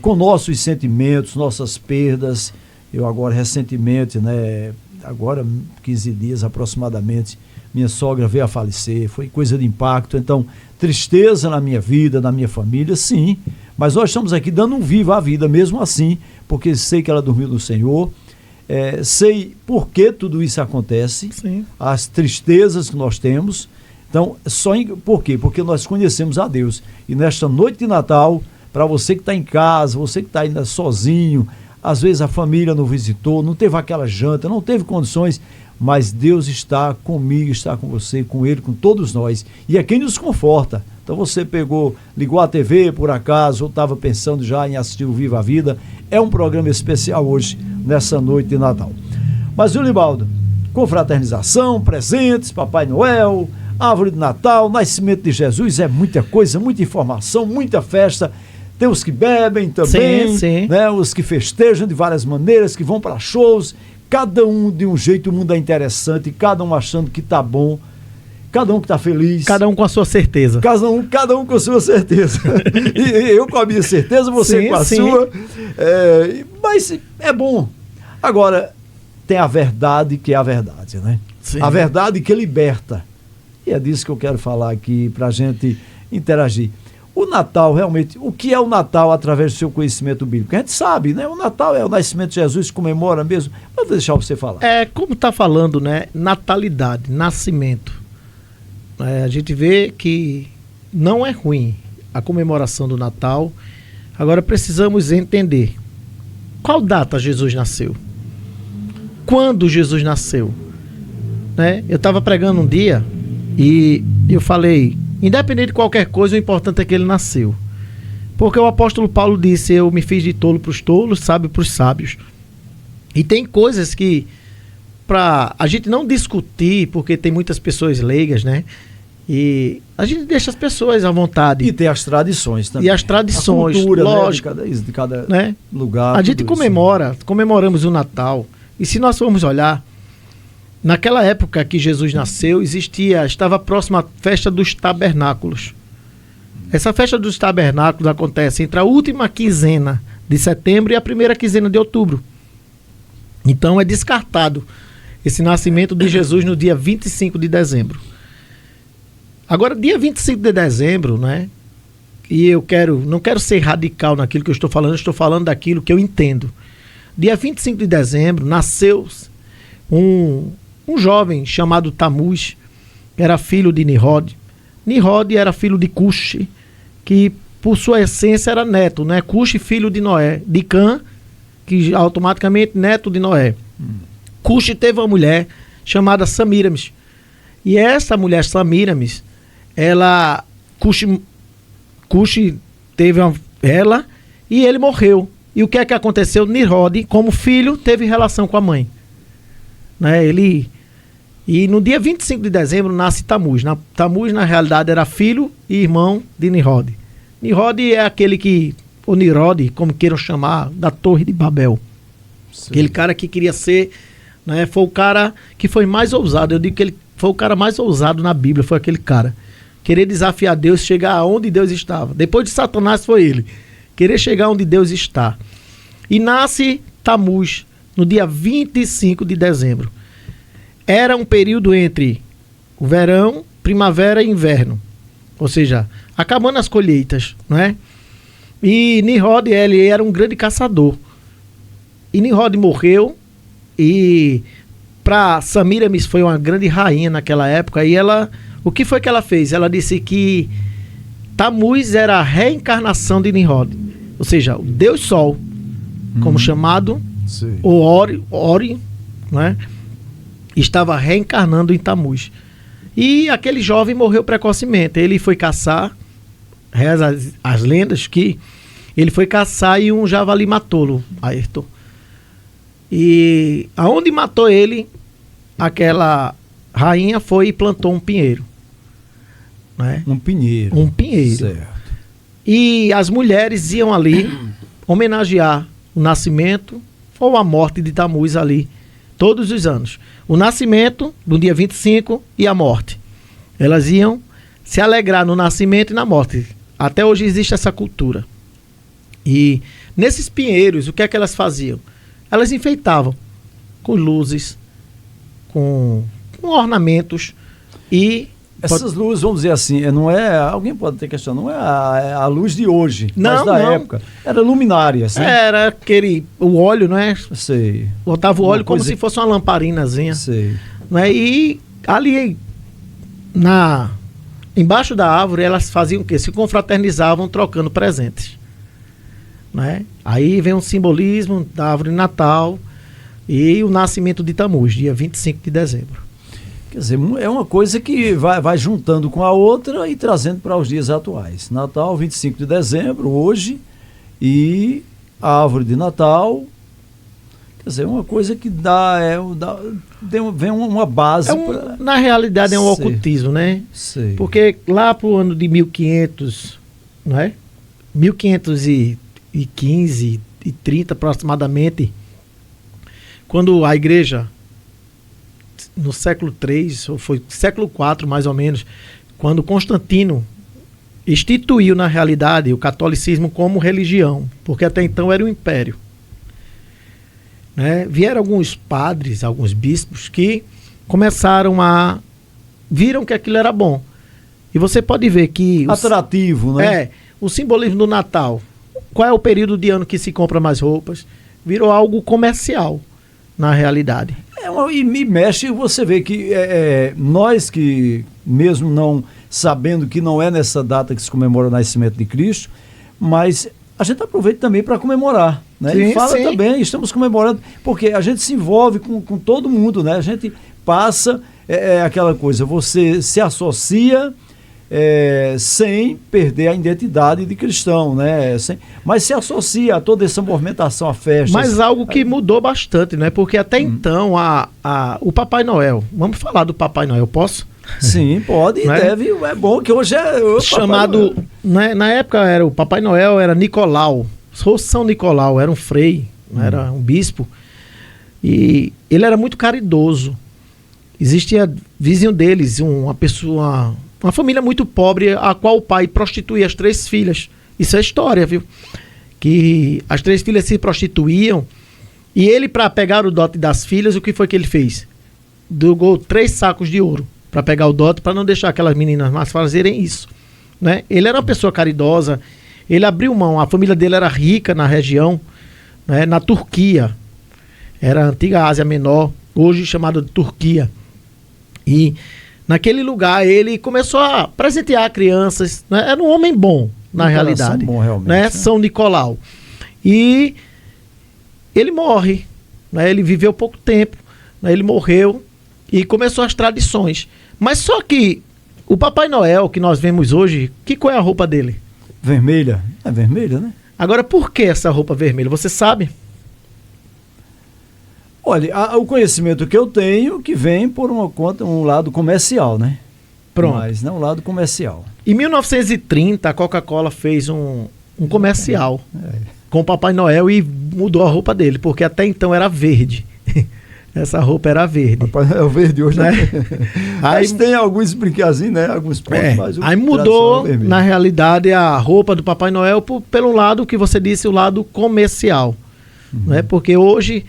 com nossos sentimentos, nossas perdas. Eu agora, recentemente, né? Agora, 15 dias aproximadamente, minha sogra veio a falecer, foi coisa de impacto. Então, tristeza na minha vida, na minha família, sim. Mas nós estamos aqui dando um viva a vida mesmo assim, porque sei que ela dormiu no Senhor. Sei por que tudo isso acontece, sim. As tristezas que nós temos. Então, por quê? Porque nós conhecemos a Deus. E nesta noite de Natal, para você que está em casa, você que está ainda sozinho, às vezes a família não visitou, não teve aquela janta, não teve condições, mas Deus está comigo, está com você, com ele, com todos nós. E é quem nos conforta. Então você ligou a TV por acaso, ou estava pensando já em assistir o Viva a Vida. É um programa especial hoje, nessa noite de Natal. Mas, Willibaldo, confraternização, presentes, Papai Noel, árvore de Natal, nascimento de Jesus, é muita coisa, muita informação, muita festa. Tem os que bebem também, sim, sim. Né? Os que festejam de várias maneiras, que vão para shows, cada um de um jeito, o mundo é interessante, cada um achando que tá bom, cada um que tá feliz. Cada um com a sua certeza. Cada um com a sua certeza. E eu com a minha certeza, você sim, com a sim. sua. Mas é bom. Agora, tem a verdade que é a verdade, né? Sim. A verdade que liberta. E é disso que eu quero falar aqui, pra gente interagir. O Natal, realmente, o que é o Natal através do seu conhecimento bíblico? A gente sabe, né? O Natal é o nascimento de Jesus, comemora mesmo. Mas vou deixar você falar. Como está falando, né? Natalidade, nascimento. A gente vê que não é ruim a comemoração do Natal. Agora precisamos entender qual data Jesus nasceu. Quando Jesus nasceu? Né? Eu estava pregando um dia e eu falei... Independente de qualquer coisa, o importante é que ele nasceu. Porque o apóstolo Paulo disse: eu me fiz de tolo para os tolos, sábio para os sábios. E tem coisas que, para a gente não discutir, porque tem muitas pessoas leigas, né? E a gente deixa as pessoas à vontade. E tem as tradições também. E as tradições, a cultura, lógico. Né? De cada né? lugar. A gente comemoramos o Natal. E se nós formos olhar, naquela época que Jesus nasceu, estava próxima à festa dos tabernáculos. Essa festa dos tabernáculos acontece entre a última quinzena de setembro e a primeira quinzena de outubro. Então é descartado esse nascimento de Jesus no dia 25 de dezembro. Agora, dia 25 de dezembro, né? E não quero ser radical naquilo que eu estou falando daquilo que eu entendo. Dia 25 de dezembro nasceu um jovem chamado Tamuz, que era filho de Nimrod. Nimrod era filho de Cuxi, que por sua essência era neto, né? Cuxi, filho de Noé, de Cã, que automaticamente neto de Noé. Cuxi teve uma mulher chamada Samiramis. E essa mulher Samiramis, Cuxi teve ela e ele morreu. E o que é que aconteceu? Nimrod, como filho, teve relação com a mãe. Né? Ele E no dia 25 de dezembro nasce Tamuz. Tamuz, na realidade, era filho e irmão de Nimrod. Nimrod é aquele que, ou Nimrod, como queiram chamar, da Torre de Babel. Sim. Aquele cara que queria ser, né, foi o cara que foi mais ousado. Eu digo que ele foi o cara mais ousado na Bíblia, foi aquele cara. Querer desafiar Deus, chegar aonde Deus estava. Depois de Satanás foi ele. Querer chegar onde Deus está. E nasce Tamuz no dia 25 de dezembro. Era um período entre o verão, primavera e inverno. Ou seja, acabando as colheitas, não é? E Nimrod, ele era um grande caçador. E Nimrod morreu e para Semiramis foi uma grande rainha naquela época. E ela, o que foi que ela fez? Ela disse que Tamuz era a reencarnação de Nimrod. Ou seja, o Deus Sol, como chamado, sim, o Ori, né? Estava reencarnando em Tamuz. E aquele jovem morreu precocemente. Ele foi caçar, reza as lendas que ele foi caçar e um javali matou-lo, Ayrton. E aonde matou ele, aquela rainha foi e plantou um pinheiro. Né? Um pinheiro. Um pinheiro. Certo. E as mulheres iam ali homenagear o nascimento ou a morte de Tamuz ali, todos os anos. O nascimento, no dia 25, e a morte. Elas iam se alegrar no nascimento e na morte. Até hoje existe essa cultura. E nesses pinheiros, o que é que elas faziam? Elas enfeitavam com luzes, com ornamentos e... Essas luzes, vamos dizer assim, não é... Alguém pode ter questão, não é a luz de hoje, não, mas da época. Era luminária, assim. Era o óleo, não é? Sei. Botava o óleo como se fosse uma lamparinazinha. Sei. Não é? E ali, embaixo da árvore, elas faziam o quê? Se confraternizavam trocando presentes. Né? Aí vem um simbolismo da árvore de Natal e o nascimento de Tamuz, dia 25 de dezembro. Quer dizer, é uma coisa que vai juntando com a outra e trazendo para os dias atuais. Natal, 25 de dezembro, hoje, e a árvore de Natal. Quer dizer, uma coisa que vem uma base. Na realidade é um ocultismo, né? Sei. Porque lá para o ano de 1500, não é? 1515 e 30 aproximadamente, quando a igreja, no século III, ou foi século IV mais ou menos, quando Constantino instituiu na realidade o catolicismo como religião, porque até então era um império. Né? Vieram alguns padres, alguns bispos que viram que aquilo era bom. E você pode ver que... Atrativo, né? O simbolismo do Natal. Qual é o período de ano que se compra mais roupas? Virou algo comercial, na realidade. E me mexe, você vê que nós que, mesmo não sabendo que não é nessa data que se comemora o nascimento de Cristo, mas a gente aproveita também para comemorar, né? Sim, e fala sim. também, estamos comemorando, porque a gente se envolve com todo mundo, né? A gente passa aquela coisa, você se associa sem perder a identidade de cristão, né? Mas se associa a toda essa movimentação, a festas. Mas algo que mudou bastante, né? Porque até então o Papai Noel, vamos falar do Papai Noel, posso? Sim, pode e deve. É bom que hoje é chamado, né? Na época o Papai Noel era Nicolau, São Nicolau, era um frei, era um bispo, e ele era muito caridoso. Existia vizinho deles, uma família muito pobre, a qual o pai prostituía as 3 filhas. Isso é história, viu? Que as 3 filhas se prostituíam e ele, para pegar o dote das filhas, o que foi que ele fez? Dogou 3 sacos de ouro para pegar o dote, para não deixar aquelas meninas mais fazerem isso. Né? Ele era uma pessoa caridosa, ele abriu mão, a família dele era rica na região, né? Na Turquia. Era a antiga Ásia Menor, hoje chamada de Turquia. E naquele lugar ele começou a presentear crianças, né? Era um homem bom, na realidade. Bom, realmente, né? São Nicolau. E ele morre, né? Ele viveu pouco tempo, né? Ele morreu e começou as tradições. Mas só que o Papai Noel que nós vemos hoje, qual é a roupa dele? Vermelha. É vermelha, né? Agora, por que essa roupa vermelha? Você sabe? Olha, o conhecimento que eu tenho que vem por um lado comercial, né? Pronto. Mas não um lado comercial. Em 1930, a Coca-Cola fez um comercial com o Papai Noel e mudou a roupa dele, porque até então era verde. Essa roupa era verde. Papai Noel verde hoje, né? Aí tem alguns brinquedozinhos, né? Alguns pontos, mas aí mudou, na realidade, a roupa do Papai Noel pelo lado que você disse, o lado comercial. Né? Porque hoje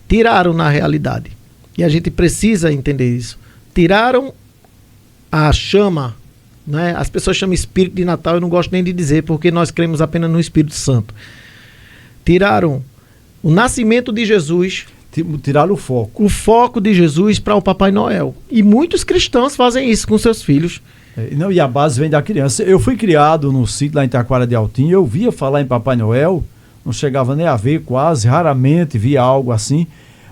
tiraram na realidade. E a gente precisa entender isso. Tiraram a chama, né? As pessoas chamam espírito de Natal, eu não gosto nem de dizer, porque nós cremos apenas no Espírito Santo. Tiraram o nascimento de Jesus. Tiraram o foco. O foco de Jesus para o Papai Noel. E muitos cristãos fazem isso com seus filhos. E a base vem da criança. Eu fui criado no sítio lá em Taquara de Altinho, eu via falar em Papai Noel, não chegava nem a ver quase, raramente via algo assim,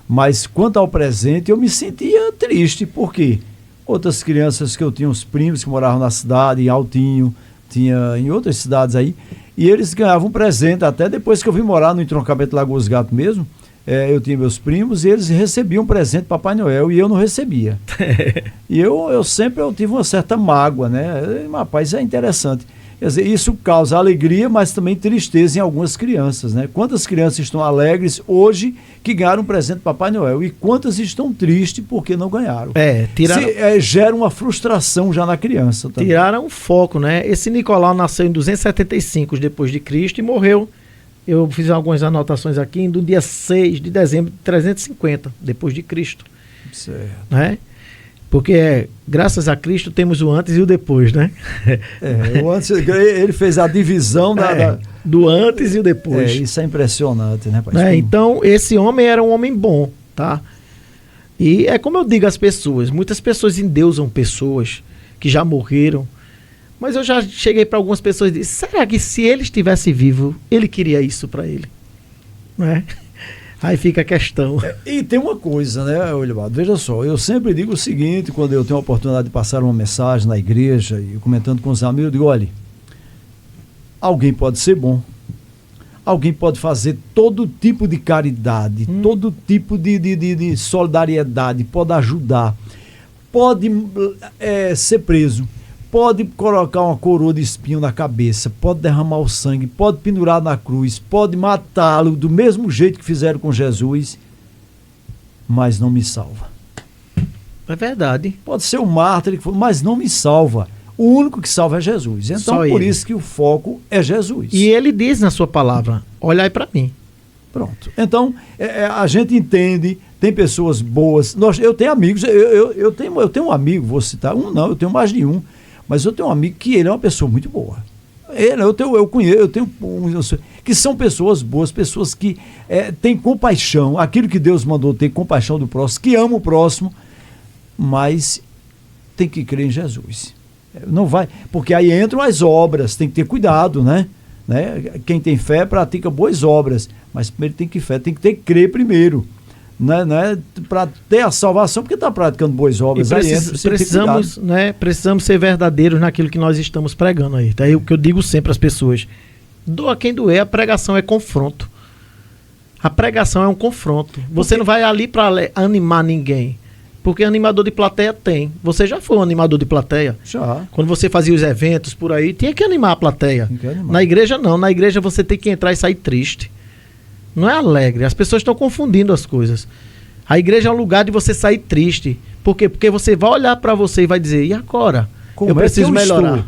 mas quanto ao presente eu me sentia triste, porque outras crianças que eu tinha, uns primos que moravam na cidade, em Altinho, tinha em outras cidades aí, e eles ganhavam presente, até depois que eu vim morar no entroncamento Lagoas Gato mesmo, eu tinha meus primos e eles recebiam presente do Papai Noel e eu não recebia. E eu sempre tive uma certa mágoa, né? Rapaz, é interessante. Quer dizer, isso causa alegria, mas também tristeza em algumas crianças, né? Quantas crianças estão alegres hoje que ganharam um presente do Papai Noel e quantas estão tristes porque não ganharam? Gera uma frustração já na criança também. Tiraram o foco, né? Esse Nicolau nasceu em 275 depois de Cristo e morreu. Eu fiz algumas anotações aqui no dia 6 de dezembro de 350 depois de Cristo. Certo. Né? Porque graças a Cristo temos o antes e o depois, né? O antes, ele fez a divisão do antes e o depois. Isso é impressionante, né, pai? Então, esse homem era um homem bom, tá? E é como eu digo às pessoas, muitas pessoas endeusam pessoas que já morreram, mas eu já cheguei para algumas pessoas e disse, será que se ele estivesse vivo, ele queria isso para ele? Né? Aí fica a questão. E tem uma coisa, né, Olivaldo? Veja só, eu sempre digo o seguinte, quando eu tenho a oportunidade de passar uma mensagem na igreja e comentando com os amigos, eu digo, olha, alguém pode ser bom, alguém pode fazer todo tipo de caridade, todo tipo de solidariedade, pode ajudar, pode ser preso, pode colocar uma coroa de espinho na cabeça, pode derramar o sangue, pode pendurar na cruz, pode matá-lo do mesmo jeito que fizeram com Jesus, mas não me salva. É verdade. Pode ser um mártir, mas não me salva. O único que salva é Jesus. Então, por isso que o foco é Jesus. E ele diz na sua palavra, olhai para mim. Pronto. Então, a gente entende, tem pessoas boas. Eu tenho amigos, eu tenho um amigo, vou citar um, não, eu tenho mais de um, mas eu tenho um amigo que ele é uma pessoa muito boa. Eu tenho que são pessoas boas, pessoas que têm compaixão, aquilo que Deus mandou ter, compaixão do próximo, que ama o próximo, mas tem que crer em Jesus. Não vai, porque aí entram as obras, tem que ter cuidado, né? Quem tem fé pratica boas obras, mas primeiro tem que ter que crer primeiro. Não é para ter a salvação, porque está praticando boas obras. Precisamos ser verdadeiros naquilo que nós estamos pregando aí. Tá aí o que eu digo sempre às pessoas. Doa quem doer, a pregação é confronto. A pregação é um confronto. Você não vai ali para animar ninguém. Porque animador de plateia tem. Você já foi um animador de plateia? Já. Quando você fazia os eventos por aí, tinha que animar a plateia. Na igreja não. Na igreja você tem que entrar e sair triste. Não é alegre. As pessoas estão confundindo as coisas. A igreja é um lugar de você sair triste. Por quê? Porque você vai olhar para você e vai dizer, e agora? Como eu preciso melhorar.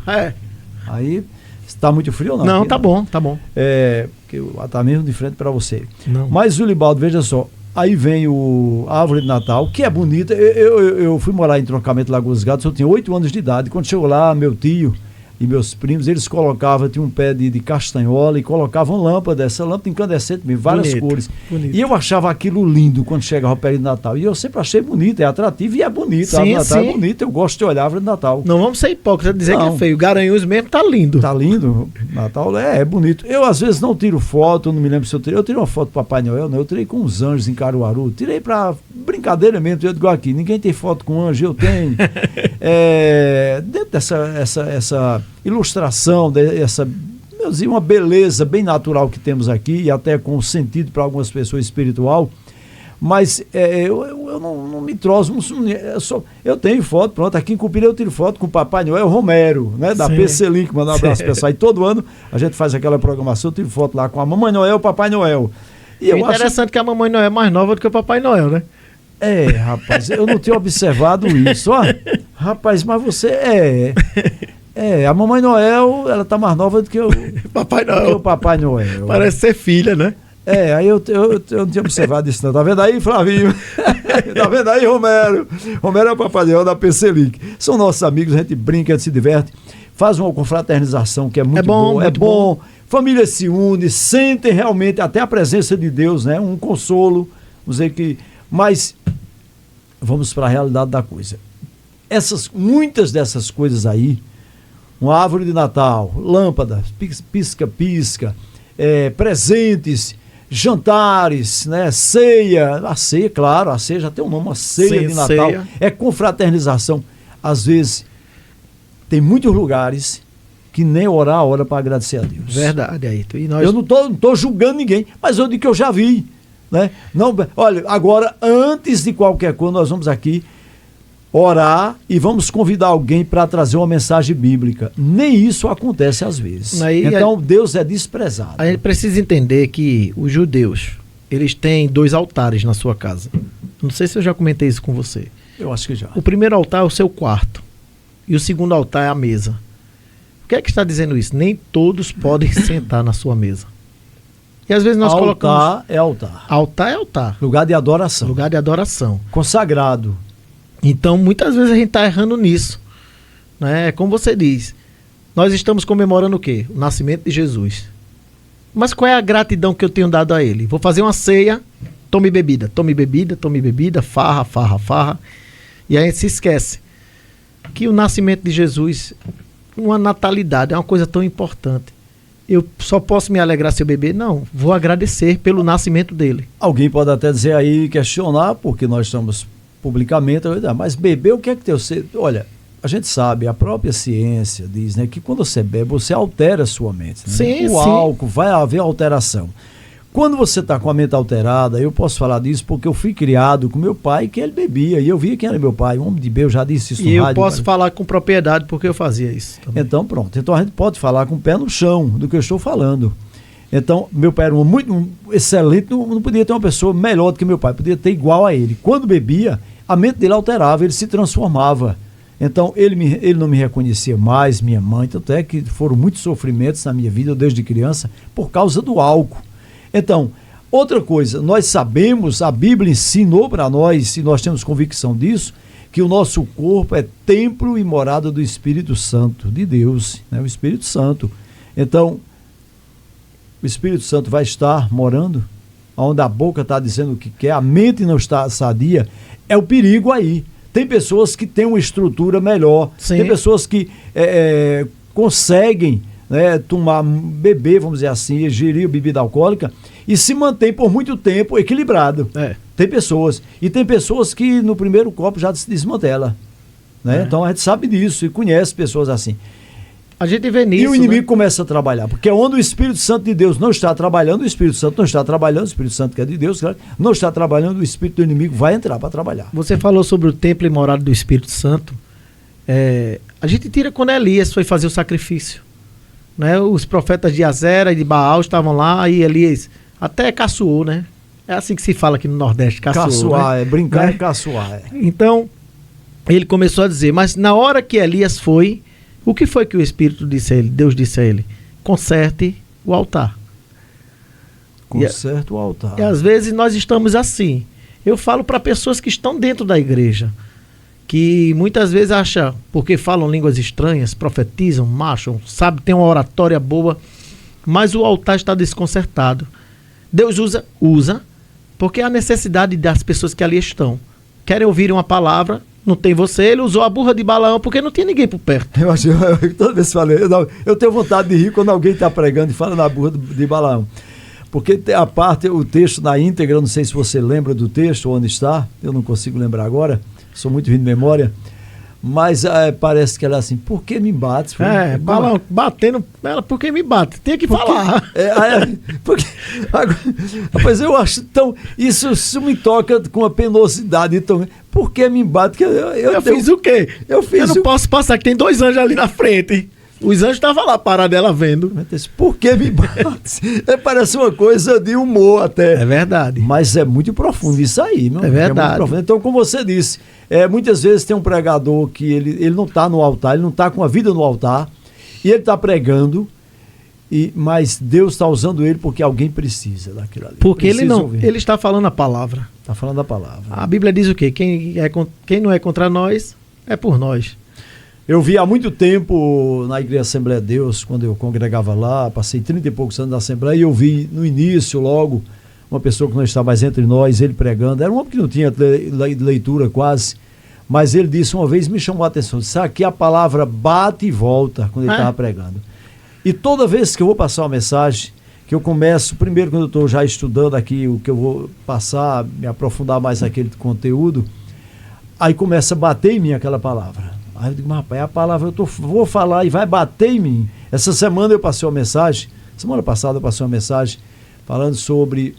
Aí, está muito frio ou não? Não, aqui, tá bom. Porque está mesmo de frente para você. Não. Mas, Zulibaldo, veja só. Aí vem a árvore de Natal, que é bonita. Eu fui morar em Troncamento Lagoas Gatos, eu tinha 8 anos de idade. Quando chegou lá, meu tio e meus primos, eles colocavam, tinha um pé de castanhola e colocavam lâmpada, essa lâmpada incandescente mesmo, várias cores. Bonito. E eu achava aquilo lindo quando chegava o período de Natal. E eu sempre achei bonito, é atrativo e é bonito. A árvore de Natal é bonita, eu gosto de olhar a árvore de Natal. Não vamos ser hipócritas dizer que é feio. Garanhuns mesmo tá lindo. Tá lindo. Natal é bonito. Eu às vezes não tiro foto, não me lembro se eu tirei. Eu tirei uma foto do Papai Noel, não. Eu tirei com os anjos em Caruaru. Tirei pra brincadeira mesmo, eu digo aqui, ninguém tem foto com anjo, eu tenho. Dentro dessa ilustração, uma beleza bem natural que temos aqui, e até com sentido para algumas pessoas espiritual, Mas eu não me troço. Eu tenho foto, pronto. Aqui em Cupira eu tiro foto com o Papai Noel Romero, né? Da PC Link, mandar um abraço pessoal. E todo ano a gente faz aquela programação, eu tiro foto lá com a Mamãe Noel e o Papai Noel. E é interessante que a Mamãe Noel é mais nova do que o Papai Noel, né? Rapaz, eu não tinha observado isso. Ó, rapaz, mas você a Mamãe Noel, ela tá mais nova do que o Papai Noel. Do que o Papai Noel. Parece ser filha, né? Aí eu não tinha observado isso não. Tá vendo aí, Flavinho? Tá vendo aí, Romero? Romero é o Papai Noel da PC Link. São nossos amigos, a gente brinca, a gente se diverte, faz uma confraternização que é muito boa. É bom. Famílias se unem, sentem realmente até a presença de Deus, né? Um consolo. Vamos dizer que... Mas vamos para a realidade da coisa. Muitas dessas coisas aí, uma árvore de Natal, lâmpada, pisca-pisca, presentes, jantares, né? Ceia, a ceia, claro, a ceia já tem um nome, uma ceia de Natal. Ceia. É confraternização. Às vezes, tem muitos lugares que nem orar a hora para agradecer a Deus. Verdade, aí. Eu não tô julgando ninguém, mas eu digo que eu já vi. Né? Não, olha, agora, antes de qualquer coisa, nós vamos aqui orar e vamos convidar alguém para trazer uma mensagem bíblica. Nem isso acontece às vezes. Então, Deus é desprezado. A gente precisa entender que os judeus, eles têm 2 altares na sua casa. Não sei se eu já comentei isso com você. Eu acho que já. O primeiro altar é o seu quarto e o segundo altar é a mesa. O que é que está dizendo isso? Nem todos podem sentar na sua mesa. E às vezes nós colocamos... Altar é altar. Altar é altar. Lugar de adoração. Lugar de adoração. Consagrado. Então, muitas vezes a gente está errando nisso. Né? Como você diz, nós estamos comemorando o quê? O nascimento de Jesus. Mas qual é a gratidão que eu tenho dado a ele? Vou fazer uma ceia, tome bebida, farra, farra, farra. E aí a gente se esquece que o nascimento de Jesus, uma natalidade, é uma coisa tão importante. Eu só posso me alegrar se eu beber? Não, vou agradecer pelo nascimento dele. Alguém pode até dizer aí, questionar, porque nós estamos publicamente, mas beber, o que é que tem? Olha, a gente sabe, a própria ciência diz, né, que quando você bebe, você altera a sua mente. Né? Sim, álcool, vai haver alteração. Quando você está com a mente alterada, eu posso falar disso porque eu fui criado com meu pai, que ele bebia, e eu via quem era meu pai, um homem de bem, eu já disse isso no rádio. E eu posso falar com propriedade porque eu fazia isso também. Então pronto, então a gente pode falar com o pé no chão do que eu estou falando. Então, meu pai era um excelente, não podia ter uma pessoa melhor do que meu pai, podia ter igual a ele. Quando bebia, a mente dele alterava, ele se transformava. Então, ele não me reconhecia mais, minha mãe, tanto é que foram muitos sofrimentos na minha vida, desde criança, por causa do álcool. Então, outra coisa, nós sabemos, a Bíblia ensinou para nós, e nós temos convicção disso, que o nosso corpo é templo e morada do Espírito Santo, de Deus, né? O Espírito Santo. Então, o Espírito Santo vai estar morando, onde a boca está dizendo o que quer, a mente não está sadia, é o perigo aí. Tem pessoas que têm uma estrutura melhor, Sim. Tem pessoas que conseguem, né, beber, vamos dizer assim, ingerir bebida alcoólica e se mantém por muito tempo equilibrado. Tem pessoas. E tem pessoas que no primeiro copo já se desmantela. Né? Então a gente sabe disso e conhece pessoas assim. A gente vê nisso. E o inimigo começa a trabalhar, porque onde o Espírito Santo de Deus não está trabalhando, o Espírito Santo não está trabalhando, o Espírito Santo que é de Deus, claro, não está trabalhando, o Espírito do inimigo vai entrar para trabalhar. Você falou sobre o templo e morada do Espírito Santo. A gente tira quando Elias foi fazer o sacrifício. Né? Os profetas de Azera e de Baal estavam lá e Elias até caçoou, né? É assim que se fala aqui no Nordeste, caçoou. Caçoar, né? Brincar é caçoar. Então, ele começou a dizer, mas na hora que Elias foi, o que foi que o Espírito disse a ele? Deus disse a ele, conserte o altar. Conserte o altar. E às vezes nós estamos assim. Eu falo para pessoas que estão dentro da igreja, que muitas vezes acham, porque falam línguas estranhas, profetizam, marcham, sabe, tem uma oratória boa, mas o altar está desconcertado. Deus usa, porque é a necessidade das pessoas que ali estão. Querem ouvir uma palavra, não tem você, ele usou a burra de Balaão, porque não tinha ninguém por perto. Toda vez que falei, eu tenho vontade de rir quando alguém está pregando e fala na burra de Balaão. Porque o texto na íntegra, não sei se você lembra do texto, onde está, eu não consigo lembrar agora, sou muito ruim de memória, Mas parece que ela assim, por que me bate? Batendo ela, por que me bate? Tem que falar. Porque, mas eu acho tão. Isso me toca com uma penosidade. Então, por que me bate? Que eu fiz o quê? Eu não posso passar, que tem 2 anjos ali na frente. Os anjos estavam lá parados, ela vendo. Por que me bate? Parece uma coisa de humor até. É verdade. Mas é muito profundo isso aí, meu. É verdade. Então, como você disse, muitas vezes tem um pregador que ele não está no altar, ele não está com a vida no altar, e ele está pregando, mas Deus está usando ele porque alguém precisa daquilo ali. Porque ele está falando a palavra. Está falando a palavra. A Bíblia diz o quê? Quem não é contra nós, é por nós. Eu vi há muito tempo na Igreja Assembleia de Deus, quando eu congregava lá, passei 30 e poucos anos na Assembleia, e eu vi no início, logo, uma pessoa que não está mais entre nós, ele pregando, era um homem que não tinha leitura quase, mas ele disse uma vez, me chamou a atenção, disse, aqui a palavra bate e volta, quando ele estava pregando. E toda vez que eu vou passar uma mensagem, que eu começo, primeiro quando eu estou já estudando aqui o que eu vou passar, me aprofundar mais naquele conteúdo, aí começa a bater em mim aquela palavra. Aí eu digo, mas rapaz, a palavra vou falar e vai bater em mim. Essa semana eu passei uma mensagem, semana passada eu passei uma mensagem falando sobre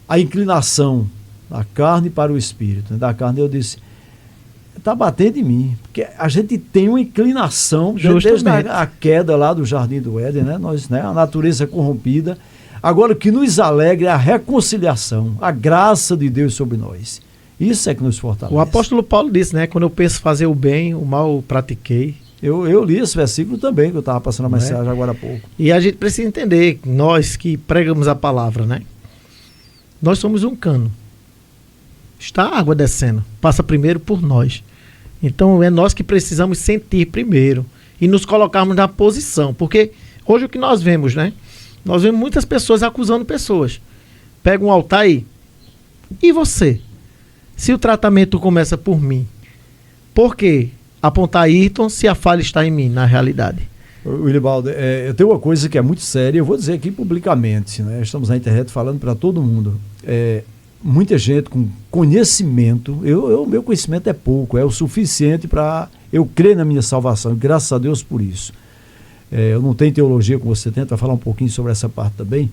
a inclinação da carne para o espírito. Da carne eu disse, está batendo em mim, porque a gente tem uma inclinação desde a queda lá do Jardim do Éden, né? A natureza corrompida. Agora o que nos alegra é a reconciliação, a graça de Deus sobre nós. Isso é que nos fortalece. O apóstolo Paulo disse, né? Quando eu penso fazer o bem, o mal eu pratiquei. Eu li esse versículo também, que eu estava passando a mensagem agora há pouco. E a gente precisa entender, nós que pregamos a palavra, né? Nós somos um cano. Está a água descendo. Passa primeiro por nós. Então é nós que precisamos sentir primeiro. E nos colocarmos na posição. Porque hoje o que nós vemos, né? Nós vemos muitas pessoas acusando pessoas. Pega um altar aí. E você? Se o tratamento começa por mim, por que apontar Ayrton se a falha está em mim, na realidade? Wilibaldo, eu tenho uma coisa que é muito séria, eu vou dizer aqui publicamente, né? Estamos na internet falando para todo mundo. Muita gente com conhecimento, meu conhecimento é pouco, é o suficiente para eu crer na minha salvação, graças a Deus por isso. Eu não tenho teologia como você tenta falar um pouquinho sobre essa parte também,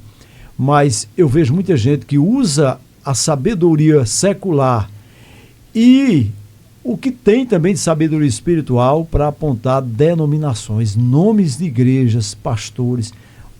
mas eu vejo muita gente que usa a sabedoria secular e o que tem também de sabedoria espiritual para apontar denominações, nomes de igrejas, pastores.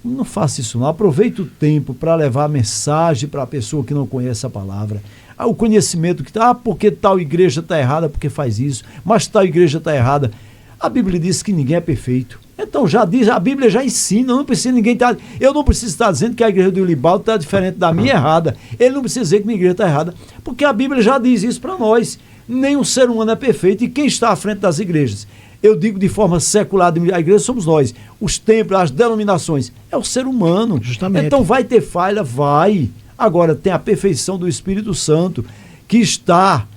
Não faça isso não, aproveite o tempo para levar a mensagem para a pessoa que não conhece a palavra. O conhecimento que está, porque tal igreja está errada, porque faz isso, mas tal igreja está errada. A Bíblia diz que ninguém é perfeito. Então já diz, a Bíblia já ensina, não precisa ninguém estar. Eu não preciso estar dizendo que a igreja do Wilibaldo está diferente da minha errada. Ele não precisa dizer que minha igreja está errada, porque a Bíblia já diz isso para nós. Nenhum ser humano é perfeito, e quem está à frente das igrejas? Eu digo de forma secular, a igreja somos nós. Os templos, as denominações, é o ser humano. Justamente. Então vai ter falha? Vai. Agora tem a perfeição do Espírito Santo, que está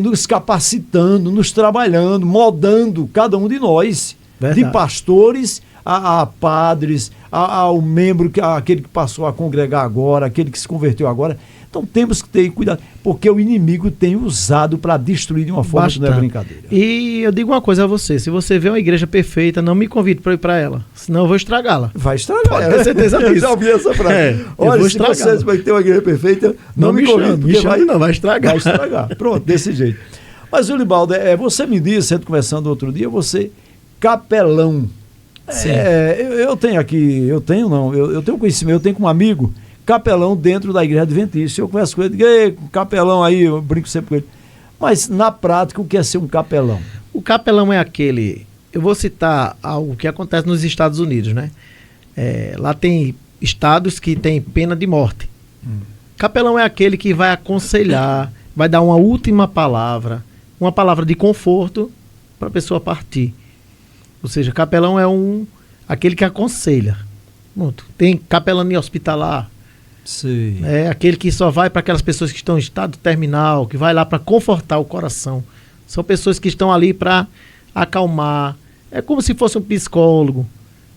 nos capacitando, nos trabalhando, moldando cada um de nós. Verdade. De pastores a padres, ao membro, aquele que passou a congregar agora, aquele que se converteu agora. Então temos que ter cuidado, porque o inimigo tem usado para destruir de uma forma que não é brincadeira. E eu digo uma coisa a você, se você vê uma igreja perfeita, não me convide para ir para ela, senão eu vou estragá-la. Vai estragar. Pode ter certeza disso. Eu já ouvi essa frase. Olha, se você vai ter uma igreja perfeita, não me convide, vai estrgar. Vai estragar. Pronto, desse jeito. Mas, Wilibaldo, você me disse, a gente conversando outro dia, você capelão. Sim. Eu tenho conhecimento, eu tenho como amigo capelão dentro da igreja adventista. Eu converso com ele, digo, capelão aí, eu brinco sempre com ele. Mas na prática, o que é ser um capelão? O capelão é aquele, eu vou citar algo que acontece nos Estados Unidos, né? Lá tem estados que tem pena de morte. Capelão é aquele que vai aconselhar, vai dar uma última palavra, uma palavra de conforto para a pessoa partir. Ou seja, capelão é aquele que aconselha. Pronto. Tem capelania hospitalar. Sim. É aquele que só vai para aquelas pessoas que estão em estado terminal, que vai lá para confortar o coração. São pessoas que estão ali para acalmar. É como se fosse um psicólogo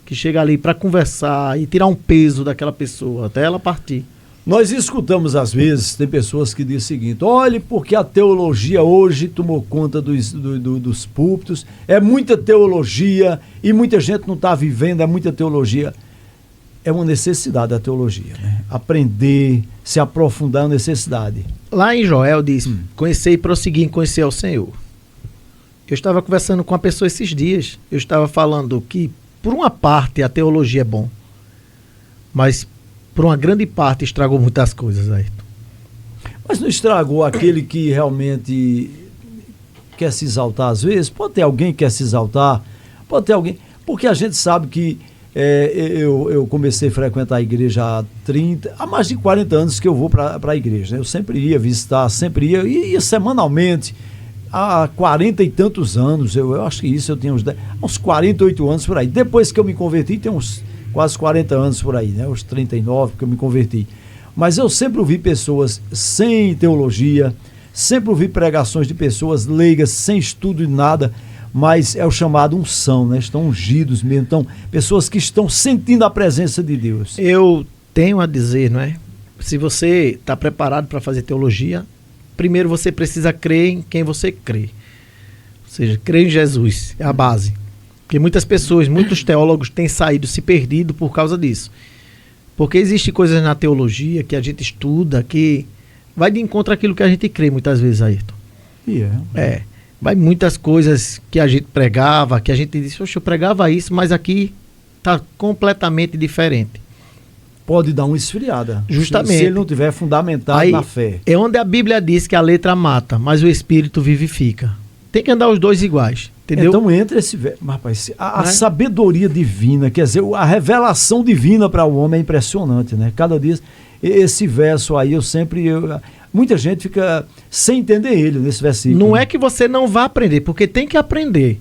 que chega ali para conversar e tirar um peso daquela pessoa até ela partir. Nós escutamos às vezes, tem pessoas que dizem o seguinte: olhe, porque a teologia hoje tomou conta dos púlpitos, é muita teologia e muita gente não está vivendo, é muita teologia. É uma necessidade a teologia, né? Aprender, se aprofundar é uma necessidade. Lá em Joel diz, conhecer e prosseguir em conhecer ao Senhor. Eu estava conversando com uma pessoa esses dias, eu estava falando que, por uma parte, a teologia é bom, mas por uma grande parte estragou muitas coisas, Ayrton. Mas não estragou aquele que realmente quer se exaltar às vezes? Pode ter alguém que quer se exaltar, pode ter alguém, porque a gente sabe que eu comecei a frequentar a igreja há mais de 40 anos que eu vou para a igreja, né? Eu sempre ia visitar, sempre ia semanalmente, há 40 e tantos anos, eu acho que isso eu tenho uns 48 anos por aí. Depois que eu me converti, tem uns quase 40 anos por aí, né? Os 39 que eu me converti. Mas eu sempre ouvi pessoas sem teologia, sempre ouvi pregações de pessoas leigas, sem estudo de nada, mas é o chamado unção, né? Estão ungidos mesmo, então, pessoas que estão sentindo a presença de Deus. Eu tenho a dizer, não é? Se você está preparado para fazer teologia, primeiro você precisa crer em quem você crê. Ou seja, crer em Jesus, é a base. Porque muitas pessoas, muitos teólogos têm saído, se perdido por causa disso. Porque existem coisas na teologia que a gente estuda, que vai de encontro àquilo que a gente crê muitas vezes, Ayrton. Vai muitas coisas que a gente pregava, que a gente disse, eu pregava isso, mas aqui está completamente diferente. Pode dar uma esfriada. Justamente. Se ele não tiver fundamentado aí, na fé. É onde a Bíblia diz que a letra mata, mas o Espírito vivifica. Tem que andar os dois iguais, entendeu? Então entra esse verso. Rapaz, a sabedoria divina, quer dizer, a revelação divina para o homem é impressionante, né? Cada dia, esse verso aí, muita gente fica sem entender ele nesse versículo. Não é que você não vá aprender, porque tem que aprender.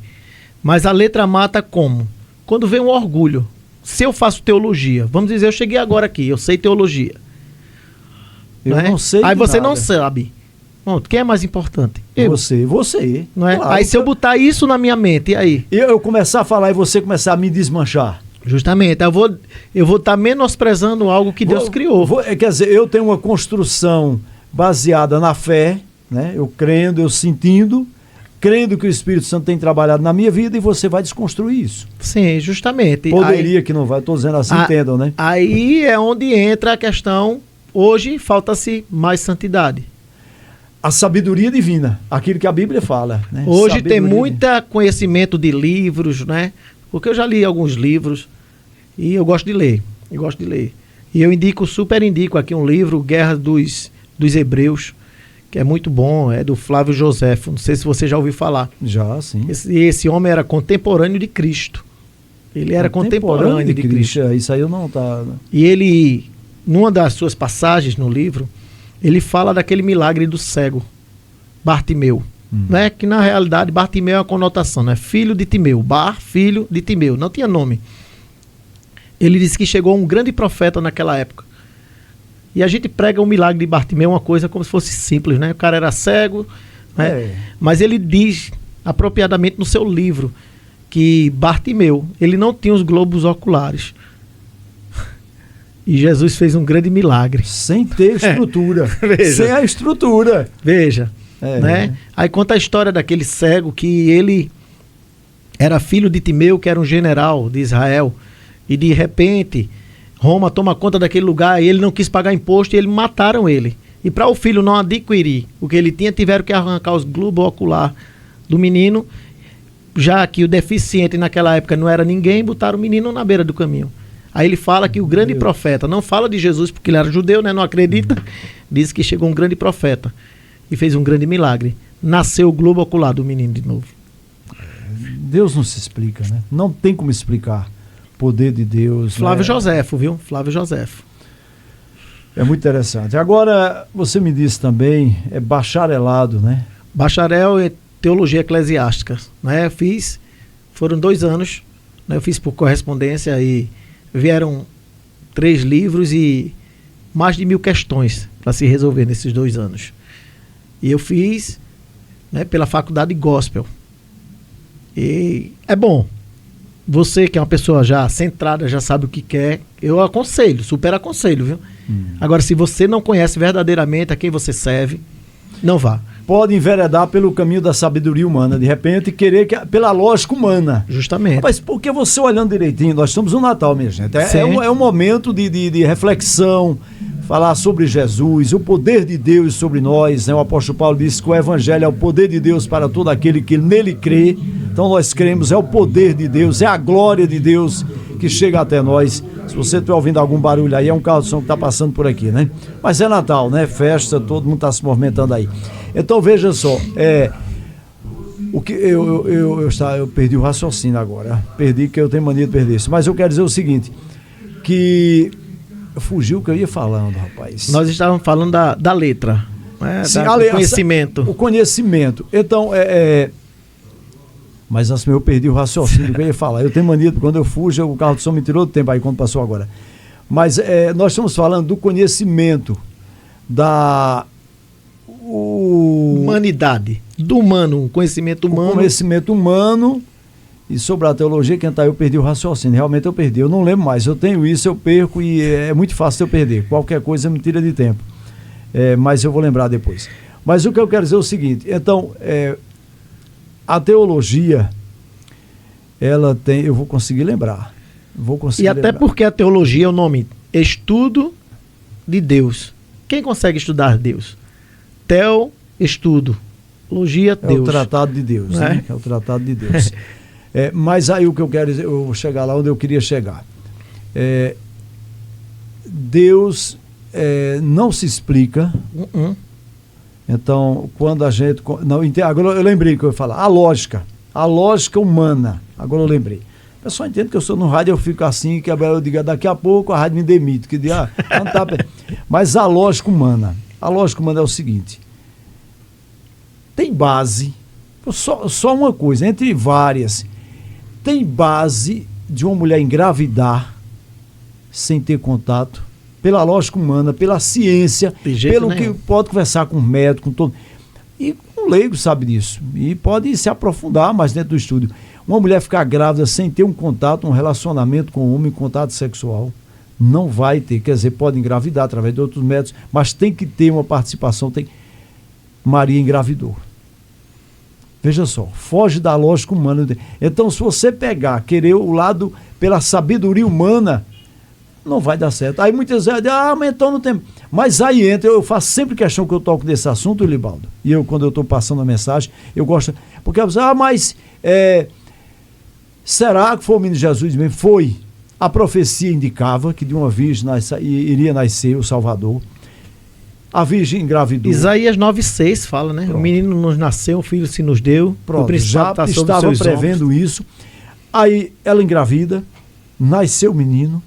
Mas a letra mata como? Quando vem um orgulho. Se eu faço teologia, vamos dizer, eu cheguei agora aqui, eu sei teologia. Eu não sei. Aí você nada. não sabe. Bom, quem é mais importante? Você. Não é? Claro. Aí se eu botar isso na minha mente, e aí? Eu começar a falar e você começar a me desmanchar. Justamente, eu vou estar menosprezando algo que Deus criou. Quer dizer, eu tenho uma construção baseada na fé, né? Eu crendo, eu sentindo, crendo que o Espírito Santo tem trabalhado na minha vida, e você vai desconstruir isso. Sim, justamente. Poderia que não vai, estou dizendo assim, entendam, né? Aí é onde entra a questão, hoje falta-se mais santidade. A sabedoria divina, aquilo que a Bíblia fala, né? Hoje tem muito conhecimento de livros, né? Porque eu já li alguns livros e eu gosto de ler. E eu super indico aqui um livro, Guerra dos Hebreus, que é muito bom, é do Flávio Joséfo. Não sei se você já ouviu falar. Já, sim. Esse homem era contemporâneo de Cristo. Ele era contemporâneo de Cristo. Isso aí eu não tá. E ele, numa das suas passagens no livro, ele fala daquele milagre do cego, Bartimeu. Né? Que na realidade Bartimeu é uma conotação, né? Filho de Timeu, filho de Timeu, não tinha nome. Ele disse que chegou um grande profeta naquela época. E a gente prega o milagre de Bartimeu, uma coisa como se fosse simples, né? O cara era cego, né? Mas ele diz apropriadamente no seu livro que Bartimeu, ele não tinha os globos oculares. E Jesus fez um grande milagre. Sem ter estrutura. Sem a estrutura. Veja. Né? Aí conta a história daquele cego que ele era filho de Timeu, que era um general de Israel. E de repente, Roma toma conta daquele lugar e ele não quis pagar imposto e eles mataram ele. E para o filho não adquirir o que ele tinha, tiveram que arrancar os globos oculares do menino. Já que o deficiente naquela época não era ninguém, botaram o menino na beira do caminho. Aí ele fala que o grande profeta, não fala de Jesus porque ele era judeu, né? Não acredita, diz que chegou um grande profeta e fez um grande milagre. Nasceu o globo ocular do menino de novo. Deus não se explica, né? Não tem como explicar o poder de Deus. Flávio Joséfo, viu? Flávio Joséfo. É muito interessante. Agora, você me disse também, é bacharelado, né? Bacharel em Teologia Eclesiástica, né? Foram 2 anos, né? Eu fiz por correspondência e vieram 3 livros e mais de 1000 questões para se resolver nesses 2 anos. E eu fiz, né, pela faculdade Gospel. E é bom. você que é uma pessoa já centrada, já sabe o que quer, eu aconselho, super aconselho, viu? Agora, se você não conhece verdadeiramente a quem você serve, não vá. Pode enveredar pelo caminho da sabedoria humana, de repente, e querer pela lógica humana. Justamente. Mas porque você olhando direitinho, nós estamos no Natal, minha gente. É um momento de reflexão, falar sobre Jesus, o poder de Deus sobre nós, né? O apóstolo Paulo disse que o evangelho é o poder de Deus para todo aquele que nele crê. Então nós cremos, é o poder de Deus, é a glória de Deus que chega até nós. Se você estiver ouvindo algum barulho aí, é um carro de som que está passando por aqui, né? Mas é Natal, né? Festa, todo mundo está se movimentando aí. Então veja só, o que eu perdi o raciocínio agora. Perdi, que eu tenho mania de perder isso. Mas eu quero dizer o seguinte, que fugiu o que eu ia falando, rapaz. Nós estávamos falando da letra, né? Sim, do conhecimento. O conhecimento. Então, mas assim, eu perdi o raciocínio do que eu ia falar. Eu tenho mania, quando eu fujo, o carro de som me tirou do tempo aí, quando passou agora. Mas nós estamos falando do conhecimento da... Humanidade, do humano, o conhecimento humano. O conhecimento humano. E sobre a teologia, eu perdi o raciocínio. Realmente eu perdi, eu não lembro mais. Eu tenho isso, eu perco e é muito fácil eu perder. Qualquer coisa me tira de tempo. Mas eu vou lembrar depois. Mas o que eu quero dizer é o seguinte, então, a teologia, ela tem, eu vou conseguir lembrar. E até porque a teologia é o nome, estudo de Deus. Quem consegue estudar Deus? Teo, estudo. Teologia, Deus. É o tratado de Deus, né? É o tratado de Deus. Mas aí o que eu quero dizer, eu vou chegar lá onde eu queria chegar. Deus não se explica. Então, quando a gente... Não, agora eu lembrei que eu ia falar. A lógica humana. Agora eu lembrei. O pessoal entende que eu sou no rádio, eu fico assim, que eu digo, daqui a pouco a rádio me demite. Que não tá... Mas a lógica humana é o seguinte. Tem base, só uma coisa, entre várias, tem base de uma mulher engravidar sem ter contato, pela lógica humana, pela ciência, pelo que pode conversar com o médico, com todo. E um leigo sabe disso. E pode se aprofundar mais dentro do estudo. Uma mulher ficar grávida sem ter um contato, um relacionamento com o homem, contato sexual, não vai ter. Quer dizer, pode engravidar através de outros métodos, mas tem que ter uma participação. Maria engravidou. Veja só, foge da lógica humana. Então, se você querer o lado pela sabedoria humana, não vai dar certo. Aí muitas vezes, aumentou no tempo. Mas aí entra, eu faço sempre questão que eu toco desse assunto, Libaldo. E quando eu estou passando a mensagem, eu gosto. Porque eu mas será que foi o menino Jesus mesmo? Foi. A profecia indicava que de uma virgem iria nascer o Salvador. A virgem engravidou. Isaías 9,6 fala, né? Pronto. O menino nos nasceu, o filho se nos deu. Pronto, já estava prevendo isso. Aí ela engravida, nasceu o menino,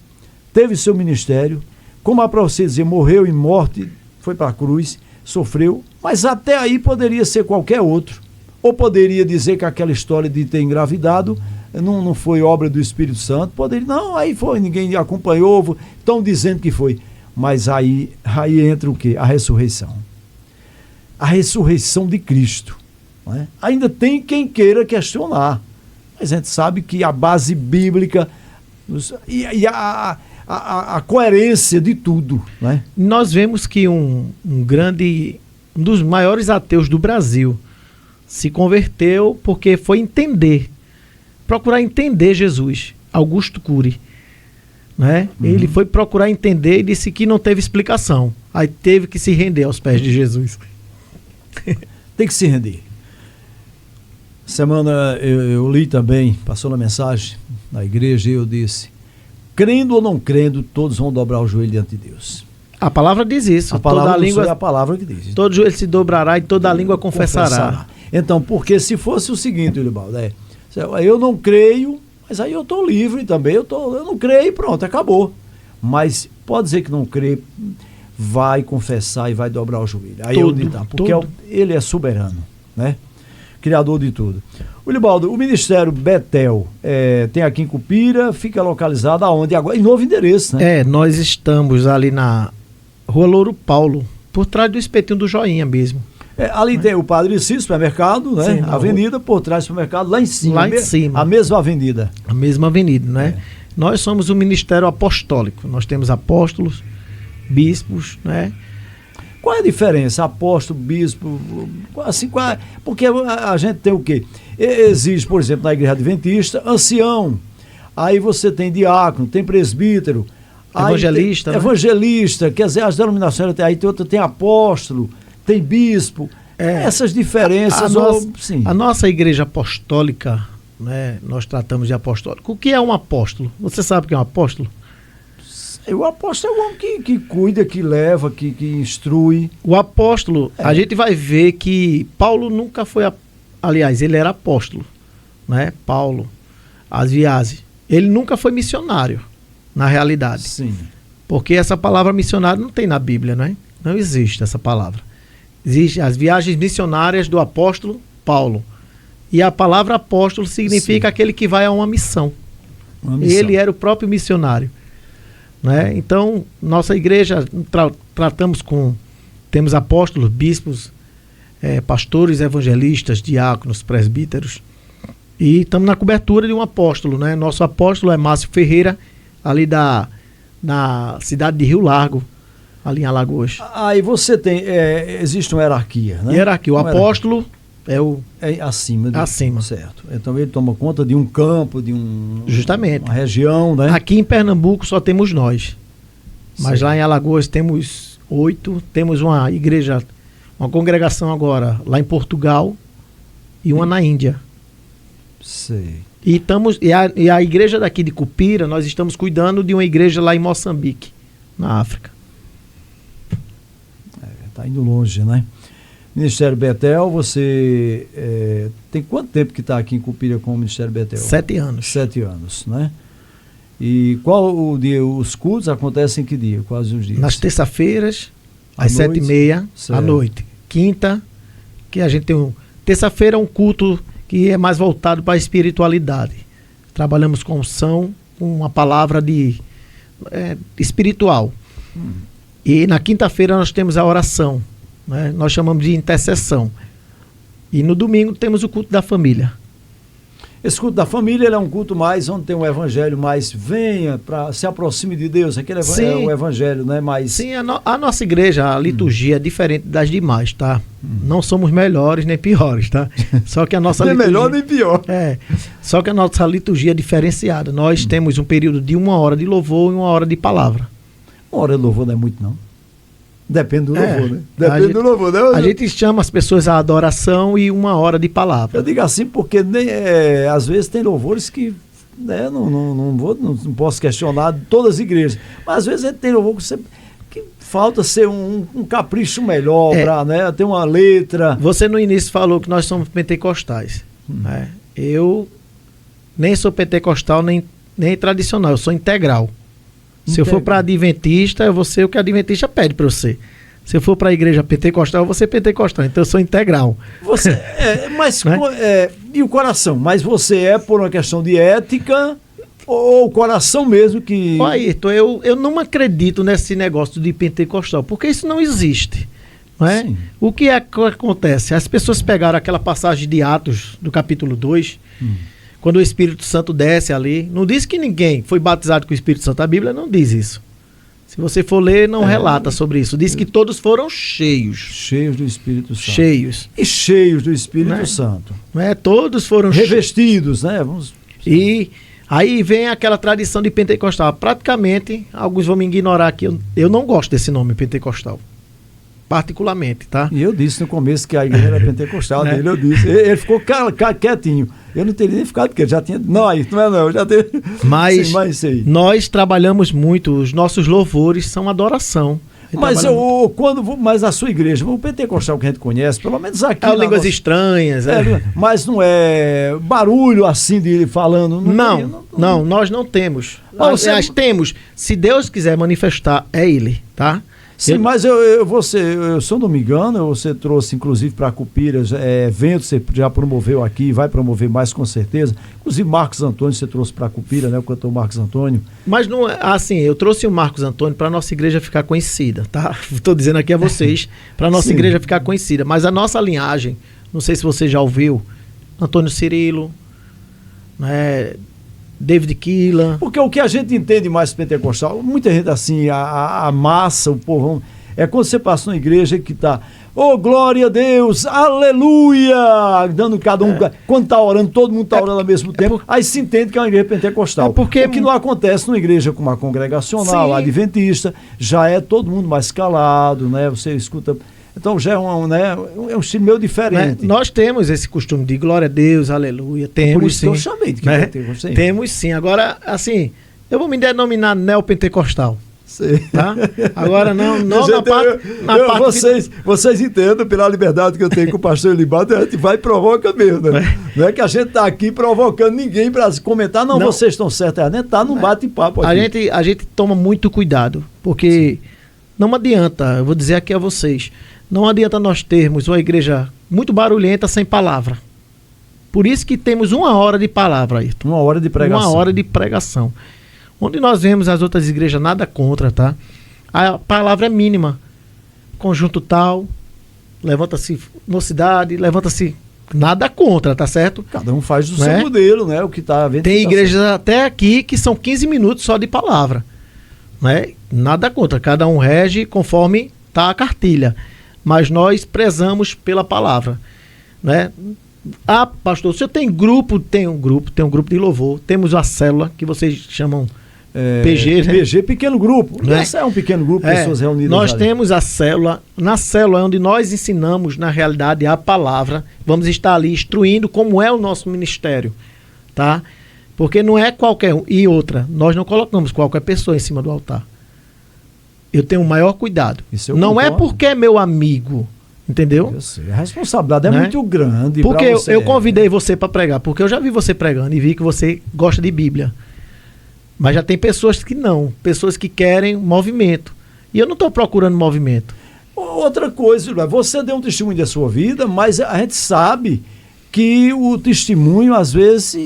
teve seu ministério, como a profecia dizia, morreu em morte, foi para a cruz, sofreu, mas até aí poderia ser qualquer outro. Ou poderia dizer que aquela história de ter engravidado não foi obra do Espírito Santo, não, aí foi, ninguém acompanhou, estão dizendo que foi. Mas aí entra o quê? A ressurreição. A ressurreição de Cristo. Não é? Ainda tem quem queira questionar. Mas a gente sabe que a base bíblica e a coerência de tudo. Não é? Nós vemos que um dos maiores ateus do Brasil se converteu porque foi procurar entender Jesus, Augusto Cury. Né? Ele foi procurar entender e disse que não teve explicação. Aí teve que se render aos pés de Jesus. Tem que se render. Semana eu li também, passou na mensagem na igreja, e eu disse, crendo ou não crendo, todos vão dobrar o joelho diante de Deus. A palavra diz isso. A palavra é a palavra que diz. Todo joelho se dobrará e toda língua confessará. Então, porque se fosse o seguinte, Libaldo, eu não creio, mas aí eu estou livre também, eu não creio e pronto, acabou. Mas pode dizer que não crê, vai confessar e vai dobrar o joelho. Aí porque ele é soberano, né? Criador de tudo. Libaldo, o Ministério Betel tem aqui em Cupira, fica localizado aonde agora? Em novo endereço, né? Nós estamos ali na Rua Louro Paulo, por trás do espetinho do Joinha mesmo. Ali tem o Padre Cícero, supermercado, né? Sim, Avenida, por trás do supermercado, lá em cima. Lá em cima. A mesma avenida. A mesma avenida, né? Nós somos o ministério apostólico. Nós temos apóstolos, bispos, né? Qual é a diferença? Apóstolo, bispo, assim, porque a gente tem o quê? Existe, por exemplo, na igreja adventista, ancião. Aí você tem diácono, tem presbítero. Evangelista, né? Evangelista, quer dizer, as denominações, aí tem apóstolo, tem bispo. Essas diferenças. A nossa igreja apostólica, né? Nós tratamos de apostólico. O que é um apóstolo? Você sabe o que é um apóstolo? O apóstolo é o homem que cuida, que leva, que instrui. O apóstolo, a gente vai ver que Paulo nunca foi, aliás, ele era apóstolo, né? Paulo, Asiase, ele nunca foi missionário, na realidade. Sim. Porque essa palavra missionário não tem na Bíblia, né? Não existe essa palavra. Existem as viagens missionárias do apóstolo Paulo. E a palavra apóstolo significa aquele que vai a uma missão. Ele era o próprio missionário. Né? Então, nossa igreja temos apóstolos, bispos, pastores, evangelistas, diáconos, presbíteros, e estamos na cobertura de um apóstolo, né? Nosso apóstolo é Márcio Ferreira, ali na cidade de Rio Largo, ali em Alagoas. Aí você tem, existe uma hierarquia, né? Hierarquia, o apóstolo é acima. Acima. Certo. Então ele toma conta de um campo, justamente, uma região, né? Aqui em Pernambuco só temos nós. Mas lá em Alagoas temos 8, temos uma igreja, uma congregação agora lá em Portugal e uma na Índia. Sei. E a igreja daqui de Cupira, nós estamos cuidando de uma igreja lá em Moçambique, na África. Tá indo longe, né? Ministério Betel, você tem quanto tempo que está aqui em Cupira com o Ministério Betel? 7 anos. 7 anos, né? E qual o dia? Os cultos acontecem em que dia? Quais os dias? Nas terça-feiras, às 7h30 à noite. Quinta, que a gente tem terça-feira é um culto que é mais voltado para a espiritualidade. Trabalhamos com unção, com uma palavra espiritual. E na quinta-feira nós temos a oração. Né? Nós chamamos de intercessão. E no domingo temos o culto da família. Esse culto da família é um culto mais onde tem um evangelho mais venha, se aproxime de Deus. Aquele é o evangelho, né? Mais... Sim, a nossa igreja, a liturgia é diferente das demais, tá? Não somos melhores nem piores, tá? Só que a nossa nem liturgia... melhor nem pior. Só que a nossa liturgia é diferenciada. Nós temos um período de 1 hora de louvor e 1 hora de palavra. 1 hora de louvor não é muito, não. Depende do louvor, né? Depende do louvor, né? A gente chama as pessoas à adoração e 1 hora de palavra. Eu digo assim porque às vezes tem louvores que não posso questionar de todas as igrejas, mas às vezes tem louvor que falta ser um capricho melhor para, né, ter uma letra. Você no início falou que nós somos pentecostais. Né? Eu nem sou pentecostal nem tradicional, eu sou integral. Se eu for para adventista, eu vou ser o que a adventista pede para eu ser. Se eu for para a igreja pentecostal, eu vou ser pentecostal. Então eu sou integral. Você mas né? E o coração? Mas você é por uma questão de ética ou o coração mesmo que... Olha, Ayrton, eu não acredito nesse negócio de pentecostal, porque isso não existe. Não é? O que acontece? As pessoas pegaram aquela passagem de Atos, do capítulo 2... Quando o Espírito Santo desce ali, não diz que ninguém foi batizado com o Espírito Santo. A Bíblia não diz isso. Se você for ler, não relata sobre isso. Diz que todos foram cheios. Cheios do Espírito Santo. Cheios. E cheios do Espírito Santo. Não é? Todos foram revestidos, né? E aí vem aquela tradição de pentecostal. Praticamente, alguns vão me ignorar aqui. Eu não gosto desse nome, pentecostal. Particularmente, tá? E eu disse no começo que a igreja era pentecostal dele, eu disse. Ele ficou quietinho. Eu não teria nem ficado, porque já tinha... Não, isso não é não, eu já tenho... Mas nós trabalhamos muito, os nossos louvores são adoração. Mas a sua igreja, o pentecostal que a gente conhece, pelo menos aqui... línguas estranhas. Mas não é barulho assim de ele falando? Não, nós não temos. Nós temos, se Deus quiser manifestar, é Ele, tá? Sim, mas se eu não me engano, você trouxe inclusive para Cupiras eventos, você já promoveu aqui, vai promover mais com certeza. Inclusive Marcos Antônio você trouxe para Cupira, né? O cantor Marcos Antônio. Mas não, assim, eu trouxe o Marcos Antônio para nossa igreja ficar conhecida, tá? Estou dizendo aqui a vocês, para nossa igreja ficar conhecida. Mas a nossa linhagem, não sei se você já ouviu, Antônio Cirilo, né? David Keelan. Porque o que a gente entende mais pentecostal, muita gente assim, a massa, o povão, é quando você passa numa igreja que tá, oh, glória a Deus, aleluia, dando cada um, quando tá orando, todo mundo tá orando ao mesmo tempo, aí se entende que é uma igreja pentecostal. O que não acontece numa igreja como uma congregacional, adventista, já é todo mundo mais calado, né, você escuta... Então já é um estilo meio diferente. Né? Nós temos esse costume de glória a Deus, aleluia. Temos, por isso sim. Que eu chamei de que né? Temos sim. Agora, assim, eu vou me denominar neopentecostal. Sim. Tá? Agora não gente, vocês entendem pela liberdade que eu tenho com o pastor Elibaldo, a gente vai e provoca mesmo, né? Não é que a gente tá aqui provocando ninguém para comentar, não, vocês estão certos, a gente tá no bate-papo aqui. A gente toma muito cuidado, porque não adianta, eu vou dizer aqui a vocês, não adianta nós termos uma igreja muito barulhenta sem palavra. Por isso que temos 1 hora de palavra, Ayrton. 1 hora de pregação. 1 hora de pregação. Onde nós vemos as outras igrejas, nada contra, tá? A palavra é mínima. Conjunto tal, levanta-se mocidade, levanta-se... Nada contra, tá certo? Cada um faz do seu modelo, né? O que tá vendo. Tem igrejas até aqui que são 15 minutos só de palavra. Né? Nada contra. Cada um rege conforme tá a cartilha. Mas nós prezamos pela palavra, né? Ah, pastor, se eu tenho grupo, tem um grupo de louvor, temos a célula, que vocês chamam PG, né? PG, pequeno grupo. Né? Essa é um pequeno grupo de pessoas reunidas. Nós temos a célula, na célula é onde nós ensinamos, na realidade, a palavra, vamos estar ali instruindo como é o nosso ministério, tá? Porque não é qualquer um. E outra, nós não colocamos qualquer pessoa em cima do altar. Eu tenho o maior cuidado. Não é porque é meu amigo, entendeu? Eu sei. A responsabilidade é muito grande. Porque eu convidei você para pregar, porque eu já vi você pregando e vi que você gosta de Bíblia. Mas já tem pessoas que não, pessoas que querem movimento. E eu não estou procurando movimento. Outra coisa, você deu um testemunho da sua vida, mas a gente sabe que o testemunho, às vezes,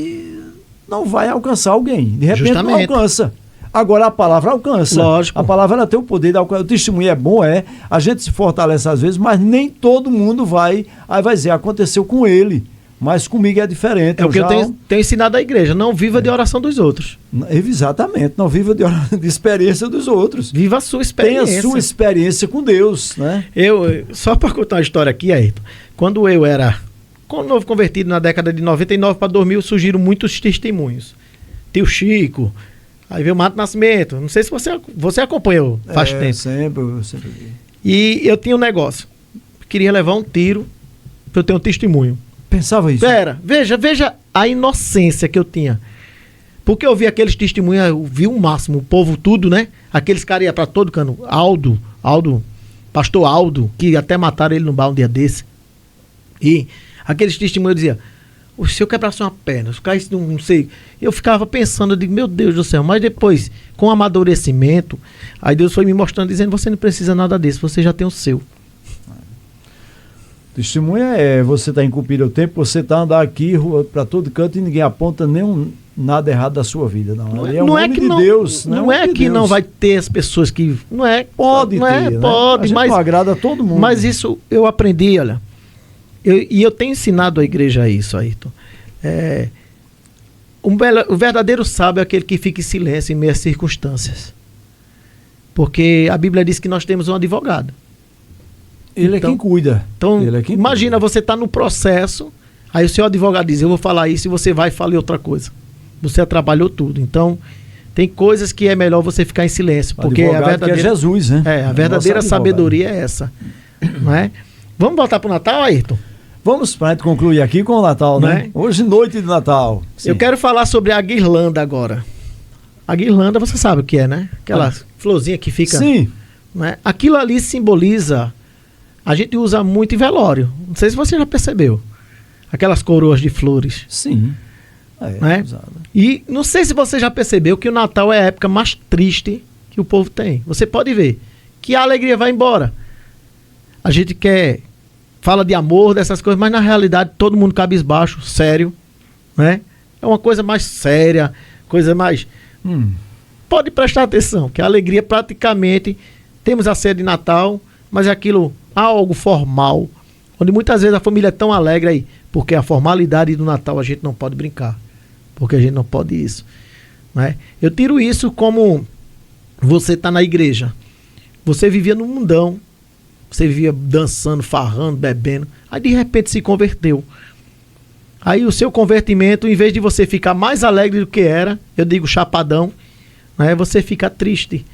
não vai alcançar alguém. De repente não alcança. Agora a palavra alcança. Lógico. A palavra ela tem o poder de alcançar. O testemunho é bom, a gente se fortalece às vezes, mas nem todo mundo vai dizer, aconteceu com ele. Mas comigo é diferente. É o que eu tenho ensinado à igreja. Não viva de oração dos outros. Exatamente. Não viva de experiência dos outros. Viva a sua experiência. Tenha a sua experiência com Deus, né? Só para contar uma história aqui, Ayrton. Quando eu era novo convertido na década de 99 para 2000, surgiram muitos testemunhos. Tio Chico, aí veio o Mato Nascimento. Não sei se você acompanhou faz tempo. Sempre vi. E eu tinha um negócio. Queria levar um tiro para eu ter um testemunho. Pensava isso? Veja a inocência que eu tinha. Porque eu vi aqueles testemunhos, eu vi o máximo, o povo tudo, né? Aqueles caras iam pra todo cano. Pastor Aldo, que até mataram ele no bar um dia desse. E aqueles testemunhos diziam, se eu quebrasse uma perna, se caísse, não sei. Eu ficava pensando, eu digo, meu Deus do céu. Mas depois, com o amadurecimento, aí Deus foi me mostrando, dizendo, você não precisa nada desse, você já tem o seu. Testemunha você está em Cupira o tempo, você está andando aqui para todo canto e ninguém aponta nada errado da sua vida. Não é que Deus. Não é que não vai ter as pessoas que... Não é, pode ter, pode, mas não agrada a todo mundo. Mas isso eu aprendi, olha. Eu tenho ensinado a igreja isso, Ayrton. O verdadeiro sábio é aquele que fica em silêncio em meio às circunstâncias. Porque a Bíblia diz que nós temos um advogado. Ele é quem cuida. Então, imagina, você está no processo, aí o seu advogado diz, eu vou falar isso, e você vai e fala outra coisa. Você atrapalhou tudo. Então, tem coisas que é melhor você ficar em silêncio. Porque a verdadeira, que é Jesus, né? A verdadeira sabedoria é essa. Não é? Vamos voltar para o Natal, Ayrton? Vamos para concluir aqui com o Natal, né? Hoje, noite de Natal. Sim. Eu quero falar sobre a guirlanda agora. A guirlanda, você sabe o que é, né? Aquela florzinha que fica... Sim. Né? Aquilo ali simboliza... A gente usa muito em velório. Não sei se você já percebeu. Aquelas coroas de flores. Sim. Né? E não sei se você já percebeu que o Natal é a época mais triste que o povo tem. Você pode ver que a alegria vai embora. A gente fala de amor, dessas coisas, mas na realidade todo mundo cabisbaixo, sério, né? É uma coisa mais séria, coisa mais... Pode prestar atenção, que a alegria praticamente... Temos a ceia de Natal, mas é aquilo, algo formal, onde muitas vezes a família é tão alegre aí, porque a formalidade do Natal a gente não pode brincar, porque a gente não pode isso, né? Eu tiro isso como você tá na igreja, você vivia no mundão, você vivia dançando, farrando, bebendo, aí de repente se converteu. Aí o seu convertimento, em vez de você ficar mais alegre do que era, eu digo chapadão, né? Você fica triste.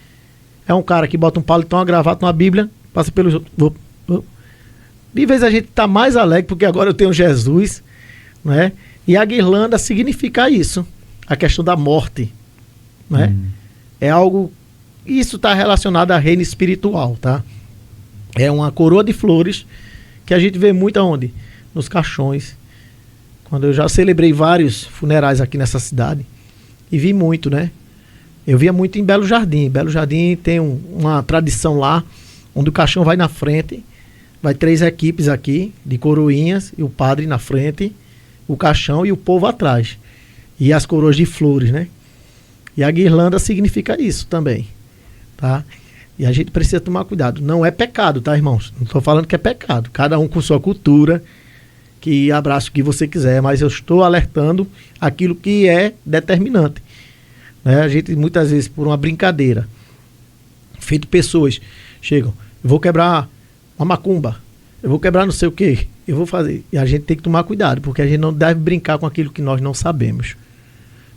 É um cara que bota um paletó, uma gravata, uma Bíblia, passa pelos outros. De vez a gente tá mais alegre, porque agora eu tenho Jesus, né? E a guirlanda significa isso, a questão da morte, né? É algo, isso está relacionado a reino espiritual, tá? É uma coroa de flores que a gente vê muito aonde? Nos caixões. Quando eu já celebrei vários funerais aqui nessa cidade e vi muito, né? Eu via muito em Belo Jardim. Belo Jardim tem uma tradição lá, onde o caixão vai na frente, vai 3 equipes aqui, de coroinhas, e o padre na frente, o caixão e o povo atrás. E as coroas de flores, né? E a guirlanda significa isso também, tá? E a gente precisa tomar cuidado. Não é pecado, tá, irmãos? Não estou falando que é pecado. Cada um com sua cultura, que abraça o que você quiser, mas eu estou alertando aquilo que é determinante. A gente, muitas vezes, por uma brincadeira, feito pessoas, chegam, eu vou quebrar uma macumba, eu vou quebrar não sei o que, eu vou fazer. E a gente tem que tomar cuidado, porque a gente não deve brincar com aquilo que nós não sabemos.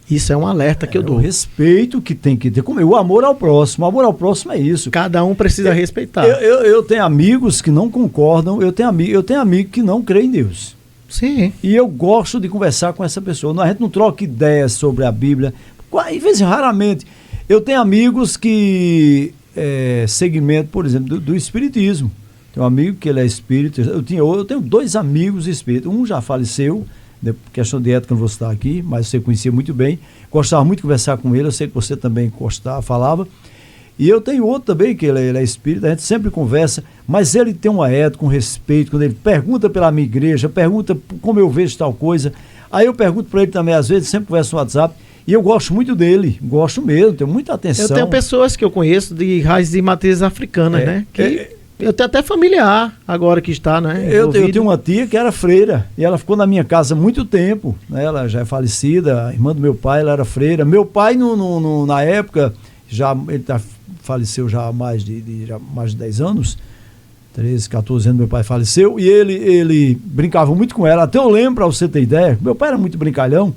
Isso é um alerta que eu dou. O respeito que tem que ter, como o amor ao próximo. O amor ao próximo é isso. Cada um precisa respeitar. Eu tenho amigos que não concordam, eu tenho amigo que não crê em Deus. Sim. E eu gosto de conversar com essa pessoa. A gente não troca ideias sobre a Bíblia. Às vezes, raramente. Eu tenho amigos que segmento, por exemplo, do espiritismo. Tem um amigo que ele é espírita. Eu tenho 2 amigos espíritas. Um já faleceu, questão de ética não vou citar aqui, mas você conhecia muito bem. Gostava muito de conversar com ele, eu sei que você também gostava, falava. E eu tenho outro também, que ele é espírita, a gente sempre conversa, mas ele tem uma ética, um respeito, quando ele pergunta pela minha igreja, pergunta como eu vejo tal coisa. Aí eu pergunto para ele também, às vezes, sempre converso no WhatsApp. E eu gosto muito dele, gosto mesmo, tenho muita atenção. Eu tenho pessoas que eu conheço de raízes de matrizes africanas, né? Eu tenho até familiar agora que está, né? Eu tenho uma tia que era freira e ela ficou na minha casa há muito tempo, né? Ela já é falecida, a irmã do meu pai, ela era freira. Meu pai, na época, ele faleceu já há mais de 10 anos, 13, 14 anos meu pai faleceu, e ele brincava muito com ela. Até eu lembro, para você ter ideia, meu pai era muito brincalhão.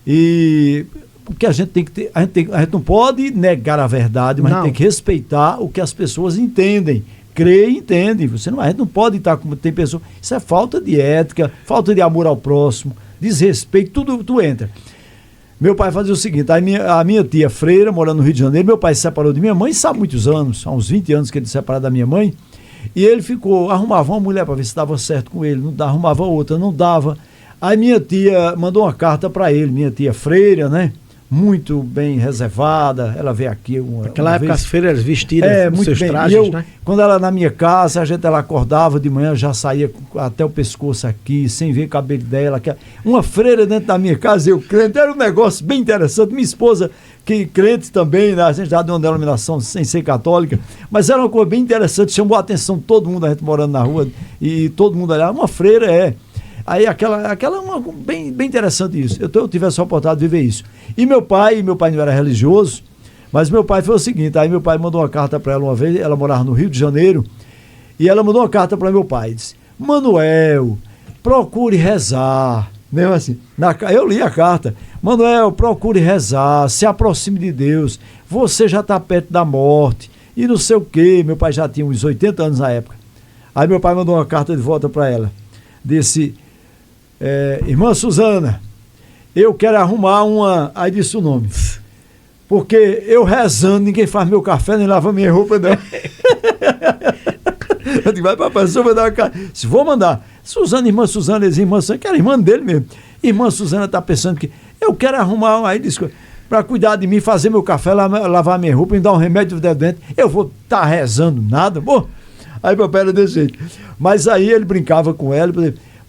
E porque a gente tem que ter, a gente não pode negar a verdade, mas a gente tem que respeitar o que as pessoas entendem, crê e entende. A gente não pode estar como tem pessoas. Isso é falta de ética, falta de amor ao próximo, desrespeito, tudo entra. Meu pai fazia o seguinte: a minha tia freira, morando no Rio de Janeiro, meu pai se separou de minha mãe, sabe, muitos anos, há uns 20 anos que ele se separou da minha mãe, e ele arrumava uma mulher para ver se dava certo com ele, não dava, arrumava outra, não dava. Aí minha tia mandou uma carta para ele, minha tia freira, né? Muito bem reservada, ela veio aqui Naquela época as freiras vestidas com seus trajes, né? Quando ela na minha casa, ela acordava de manhã, já saía até o pescoço aqui, sem ver o cabelo dela. Uma freira dentro da minha casa, eu crente, era um negócio bem interessante. Minha esposa, que crente também, né? A gente já deu uma denominação sem ser católica, mas era uma coisa bem interessante, chamou a atenção de todo mundo, a gente morando na rua, e todo mundo olhava, uma freira Aí bem interessante isso. Eu tive essa oportunidade de viver isso. E meu pai não era religioso, mas meu pai foi o seguinte: aí meu pai mandou uma carta para ela uma vez, ela morava no Rio de Janeiro, e ela mandou uma carta para meu pai, disse: Manuel, procure rezar. Mesmo assim, eu li a carta: Manuel, procure rezar, se aproxime de Deus, você já está perto da morte, e não sei o quê. Meu pai já tinha uns 80 anos na época. Aí meu pai mandou uma carta de volta para ela, disse: irmã Suzana, eu quero arrumar uma... Aí disse o nome. Porque eu rezando, ninguém faz meu café, nem lava minha roupa, não. Eu digo: vai papai, só mandar uma carta. Se vou mandar. Suzana, irmã Suzana, que era irmã dele mesmo. Irmã Suzana está pensando que eu quero arrumar uma... Aí disse: para cuidar de mim, fazer meu café, lavar minha roupa, me dar um remédio de dente, eu vou estar rezando nada, pô. Aí meu pai era desse jeito. Mas aí ele brincava com ela,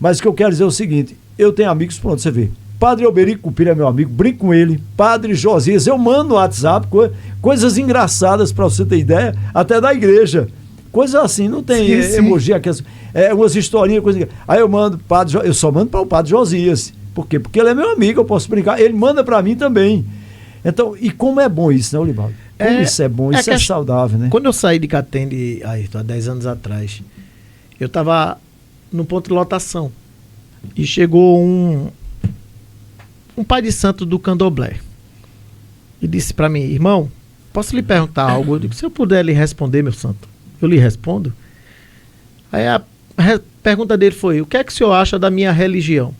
mas o que eu quero dizer é o seguinte, eu tenho amigos, pronto, você vê, Padre Alberico Cupira é meu amigo, brinco com ele, Padre Josias, eu mando no WhatsApp coisas engraçadas para você ter ideia, até da igreja. Coisas assim, não tem emoji, umas historinhas, coisa. Aí eu mando, eu só mando para o Padre Josias. Por quê? Porque ele é meu amigo, eu posso brincar. Ele manda para mim também. Então, e como é bom isso, né, Olivaldo? Como isso é bom, isso é saudável, né? Quando eu saí de Catende, há 10 anos atrás, eu estava no ponto de lotação. E chegou um pai de santo do Candomblé. E disse para mim, irmão, posso lhe perguntar algo? Eu digo, se eu puder lhe responder, meu santo, eu lhe respondo. Aí a pergunta dele foi, o que é que o senhor acha da minha religião?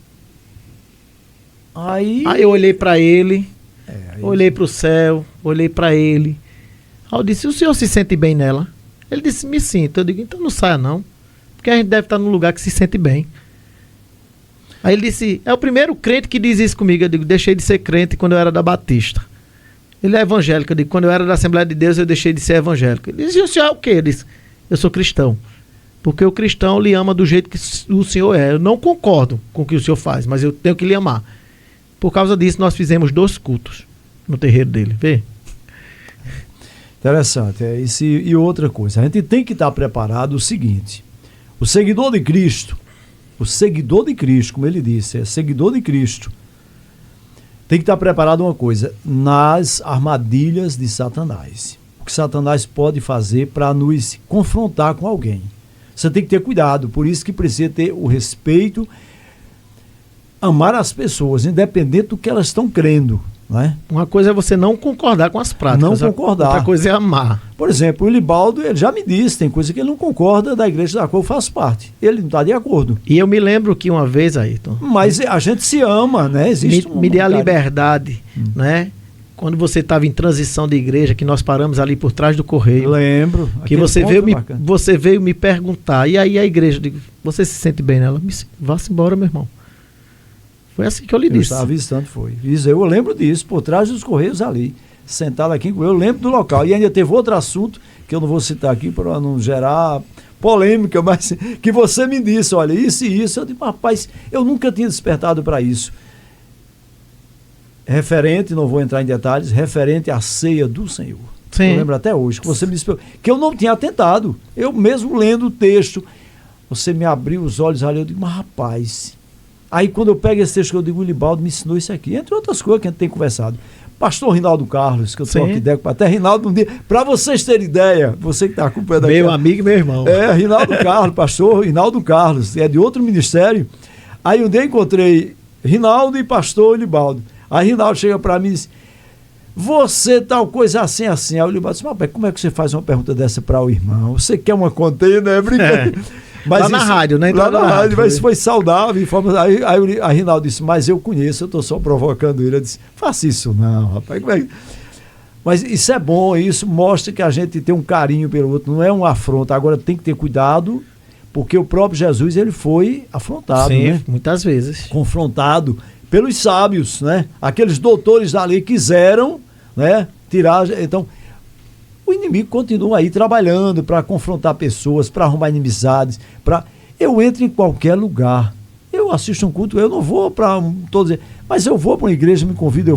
Aí eu olhei para ele, olhei para o céu, olhei para ele. Aí eu disse, o senhor se sente bem nela? Ele disse, me sinto. Eu digo, então não saia não, porque a gente deve estar num lugar que se sente bem. Aí ele disse, é o primeiro crente que diz isso comigo. Eu digo, deixei de ser crente quando eu era da Batista. Ele é evangélico. Eu digo, quando eu era da Assembleia de Deus, eu deixei de ser evangélico. Ele disse, e o senhor é o quê? Ele disse, eu sou cristão. Porque o cristão lhe ama do jeito que o senhor é. Eu não concordo com o que o senhor faz, mas eu tenho que lhe amar. Por causa disso, nós fizemos 2 cultos no terreiro dele. Vê? Interessante. Isso, e outra coisa, a gente tem que estar preparado o seguinte, o seguidor de Cristo, como ele disse, é seguidor de Cristo, tem que estar preparado uma coisa, nas armadilhas de Satanás. O que Satanás pode fazer para nos confrontar com alguém. Você tem que ter cuidado, por isso que precisa ter o respeito, amar as pessoas, independente do que elas estão crendo. Não é? Uma coisa é você não concordar com as práticas. Não concordar. Outra coisa é amar. Por exemplo, o Ilibaldo, ele já me disse, tem coisa que ele não concorda da igreja da qual eu faço parte. Ele não está de acordo. E eu me lembro que uma vez, Ayrton... Mas a gente se ama, né? Existe me dê a liberdade, né? Quando você estava em transição de igreja, que nós paramos ali por trás do correio. Lembro. Que você veio me perguntar. E aí a igreja, eu digo, você se sente bem nela? Vá-se embora, meu irmão. Foi assim que eu lhe disse. Eu estava visitando, foi. Eu lembro disso, por trás dos correios ali. Sentado aqui, eu lembro do local. E ainda teve outro assunto, que eu não vou citar aqui para não gerar polêmica, mas que você me disse, olha, isso e isso. Eu disse, rapaz, eu nunca tinha despertado para isso. Referente, não vou entrar em detalhes, referente à ceia do Senhor. Sim. Eu lembro até hoje, que você me disse que eu não tinha atentado. Eu mesmo lendo o texto, você me abriu os olhos ali, eu digo, mas rapaz... Aí quando eu pego esse texto que eu digo, o Ilibaldo me ensinou isso aqui, entre outras coisas que a gente tem conversado. Pastor Rinaldo Carlos, que eu estou aqui, até Rinaldo um dia, para vocês terem ideia, você que está acompanhando aqui. Meu amigo e meu irmão. Rinaldo Carlos, pastor Rinaldo Carlos, é de outro ministério. Aí um dia encontrei Rinaldo e pastor Ilibaldo. Aí Rinaldo chega para mim e diz, você tal coisa assim, assim. Aí o Ilibaldo diz, mas como é que você faz uma pergunta dessa para o irmão? Você quer uma container, né? Brincadeira. Mas lá na rádio, né? Lá na rádio, mas foi saudável. Aí a Rinaldo disse, mas eu conheço, eu estou só provocando ele. Eu disse, faça isso não, rapaz. Como é que... Mas isso é bom, isso mostra que a gente tem um carinho pelo outro, não é um afronta. Agora tem que ter cuidado, porque o próprio Jesus, ele foi afrontado, sim, né? Muitas vezes. Confrontado pelos sábios, né? Aqueles doutores da lei quiseram, né, tirar... Então, o inimigo continua aí trabalhando para confrontar pessoas, para arrumar inimizades, eu entro em qualquer lugar. Eu assisto um culto, eu não vou para todos, mas eu vou para uma igreja, me convida,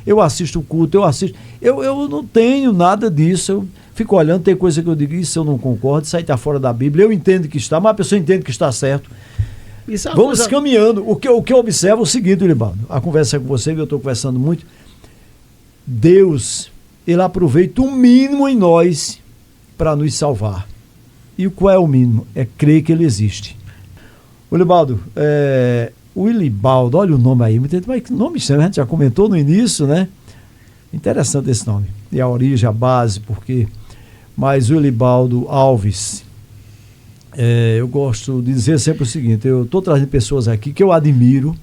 eu assisto o culto, eu não tenho nada disso, eu fico olhando, tem coisa que eu digo, isso eu não concordo, isso aí está fora da Bíblia, eu entendo que está, mas a pessoa entende que está certo. Vamos caminhando. O que eu observo é o seguinte, Ilibaldo, a conversa com você, eu estou conversando muito, Deus... Ele aproveita o mínimo em nós para nos salvar. E qual é o mínimo? É crer que ele existe. O Ilibaldo, olha o nome aí, mas que nome estranho, a gente já comentou no início, né? Interessante esse nome. E a origem, a base, porque... Mas o Ilibaldo Alves, eu gosto de dizer sempre o seguinte, eu estou trazendo pessoas aqui que eu admiro.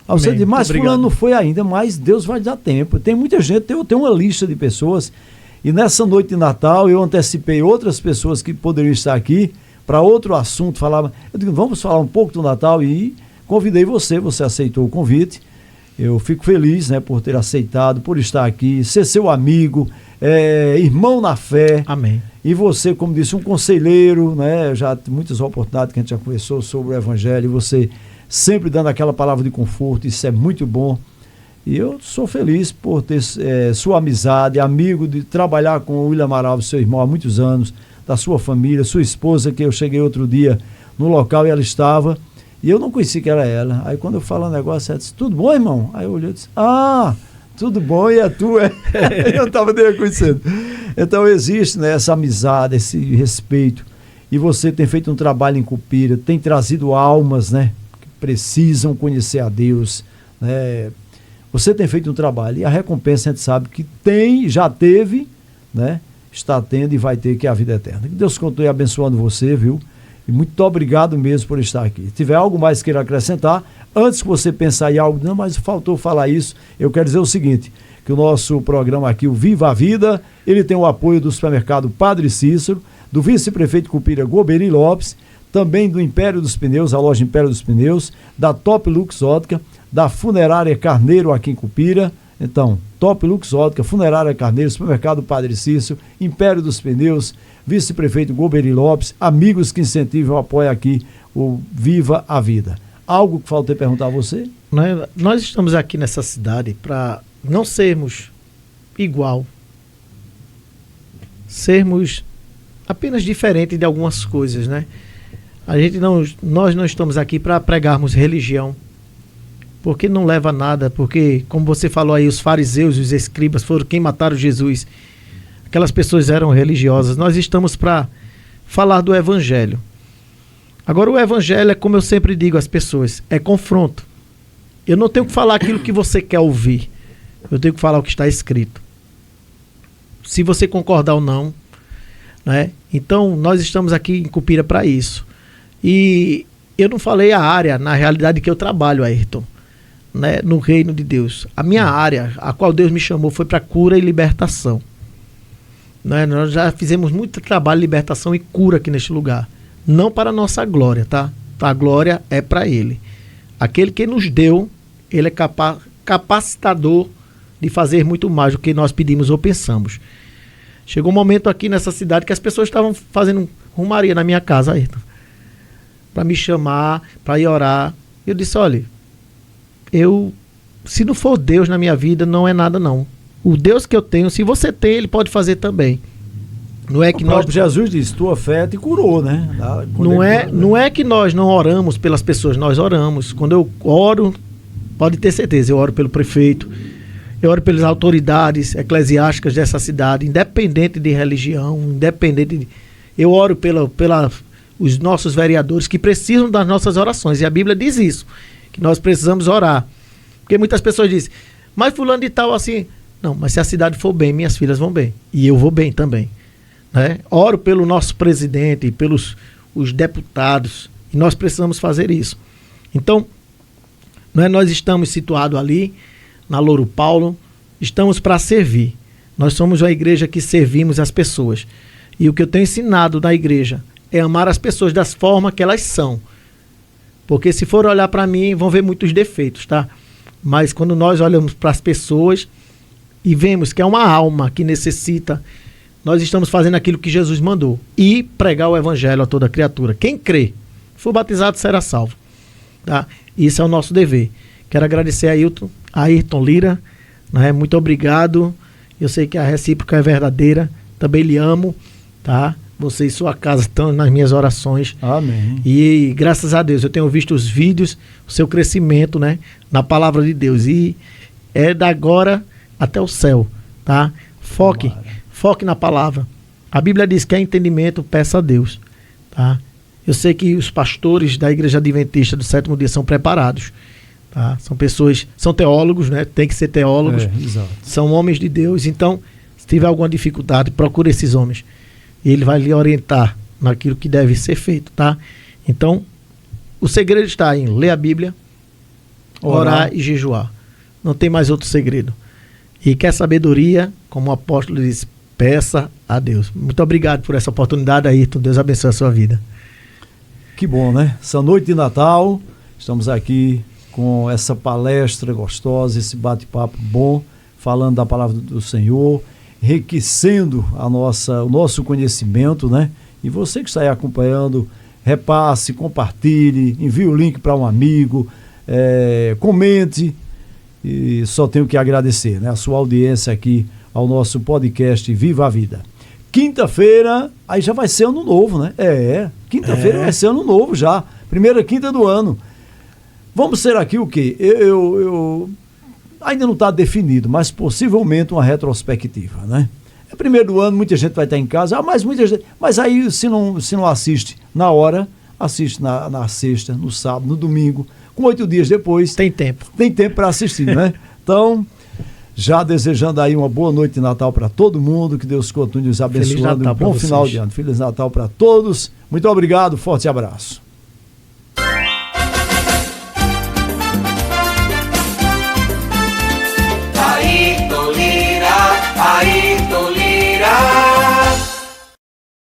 Aí você diz, mas fulano não foi ainda, mas Deus vai dar tempo. Tem muita gente, eu tenho uma lista de pessoas, e nessa noite de Natal eu antecipei outras pessoas que poderiam estar aqui para outro assunto, eu digo, vamos falar um pouco do Natal, e convidei você aceitou o convite, Eu fico feliz, né, por ter aceitado, por estar aqui, ser seu amigo, irmão na fé. Amém. E você, como disse, um conselheiro, né? Já muitas oportunidades que a gente já conversou sobre o Evangelho, e você sempre dando aquela palavra de conforto, isso é muito bom. E eu sou feliz por ter sua amizade, amigo, de trabalhar com o William Amaral, seu irmão, há muitos anos, da sua família, sua esposa, que eu cheguei outro dia no local e ela estava, e eu não conheci que era ela. Aí quando eu falo um negócio, ela disse, tudo bom, irmão? Aí eu olhei e disse, tudo bom, e a tua? Eu não estava nem reconhecendo. Então existe, né, essa amizade, esse respeito, e você tem feito um trabalho em Cupira, tem trazido almas, né, que precisam conhecer a Deus, né? Você tem feito um trabalho, e a recompensa a gente sabe que já teve, né, está tendo e vai ter, que é a vida eterna. Que Deus continue abençoando você, viu? E muito obrigado mesmo por estar aqui. Se tiver algo mais que queira acrescentar, antes que você pensar em algo, não, mas faltou falar isso, eu quero dizer o seguinte, que o nosso programa aqui, o Viva a Vida, ele tem o apoio do supermercado Padre Cícero, do vice-prefeito Cupira Goberi Lopes, também do Império dos Pneus, a loja Império dos Pneus, da Top Lux Ótica, da Funerária Carneiro aqui em Cupira. Então, Top Lux Ótica, Funerária Carneiro, supermercado Padre Cícero, Império dos Pneus, vice-prefeito Goberi Lopes, amigos que incentivam e apoiam aqui o Viva a Vida. Algo que faltei perguntar a você? Nós estamos aqui nessa cidade para não sermos igual, sermos apenas diferente de algumas coisas, né? Nós não estamos aqui para pregarmos religião, porque não leva a nada, porque, como você falou aí, os fariseus e os escribas foram quem mataram Jesus. Aquelas pessoas eram religiosas. Nós estamos para falar do Evangelho. Agora, o Evangelho é, como eu sempre digo às pessoas, é confronto. Eu não tenho que falar aquilo que você quer ouvir. Eu tenho que falar o que está escrito. Se você concordar ou não, né? Então, nós estamos aqui em Cupira para isso. E eu não falei a área, na realidade, que eu trabalho, Ayrton, né? No reino de Deus. A minha área, a qual Deus me chamou, foi para cura e libertação. Né? Nós já fizemos muito trabalho de libertação e cura aqui neste lugar. Não para a nossa glória, tá? A glória é para Ele. Aquele que nos deu, Ele é capacitador de fazer muito mais do que nós pedimos ou pensamos. Chegou um momento aqui nessa cidade que as pessoas estavam fazendo rumaria na minha casa, Ayrton, para me chamar, para ir orar. Eu disse, olha, se não for Deus na minha vida, não é nada não. O Deus que eu tenho, se você tem, Ele pode fazer também. Não é que Jesus disse, tua fé te curou, né? Não é que nós não oramos pelas pessoas, nós oramos. Quando eu oro, pode ter certeza, eu oro pelo prefeito, eu oro pelas autoridades eclesiásticas dessa cidade, independente de religião, eu oro os nossos vereadores que precisam das nossas orações. E a Bíblia diz isso, que nós precisamos orar. Porque muitas pessoas dizem, mas fulano de tal assim... Não, mas se a cidade for bem, minhas filhas vão bem. E eu vou bem também. Né? Oro pelo nosso presidente, pelos os deputados. E nós precisamos fazer isso. Então, nós estamos situados ali, na Louro Paulo, estamos para servir. Nós somos uma igreja que servimos as pessoas. E o que eu tenho ensinado na igreja é amar as pessoas das formas que elas são. Porque se for olhar para mim, vão ver muitos defeitos, tá? Mas quando nós olhamos para as pessoas e vemos que é uma alma que necessita, nós estamos fazendo aquilo que Jesus mandou. E pregar o evangelho a toda criatura. Quem crê, for batizado, será salvo. Tá? Isso é o nosso dever. Quero agradecer a Ayrton Lira. Né? Muito obrigado. Eu sei que a recíproca é verdadeira. Também lhe amo. Tá? Você e sua casa estão nas minhas orações. Amém. E graças a Deus eu tenho visto os vídeos, o seu crescimento, né, na palavra de Deus. E é da agora até o céu, tá? Foque na palavra. A Bíblia diz que é entendimento, peça a Deus, tá? Eu sei que os pastores da Igreja Adventista do Sétimo Dia são preparados, tá? São pessoas, são teólogos, né? Tem que ser teólogos. Exato. São homens de Deus. Então, se tiver alguma dificuldade, procure esses homens. Ele vai lhe orientar naquilo que deve ser feito, tá? Então, o segredo está em ler a Bíblia, orar e jejuar. Não tem mais outro segredo. E quer sabedoria, como o apóstolo diz, peça a Deus. Muito obrigado por essa oportunidade, Ayrton. Deus abençoe a sua vida. Que bom, né? Essa noite de Natal, estamos aqui com essa palestra gostosa, esse bate-papo bom, falando da palavra do Senhor, enriquecendo o nosso conhecimento, né? E você que está aí acompanhando, repasse, compartilhe, envie o link para um amigo, comente, e só tenho que agradecer, né, a sua audiência aqui ao nosso podcast Viva a Vida. Quinta-feira, aí já vai ser ano novo, né? Quinta-feira vai ser ano novo já, primeira quinta do ano. Vamos ser aqui o quê? Eu ainda não está definido, mas possivelmente uma retrospectiva, né? É primeiro do ano, muita gente vai estar em casa, mas muita gente, mas aí se não assiste na hora, assiste na sexta, no sábado, no domingo, com 8 dias depois. Tem tempo para assistir, né? Então, já desejando aí uma boa noite de Natal para todo mundo, que Deus continue nos abençoando, um bom final de ano. Feliz Natal para todos. Muito obrigado, forte abraço.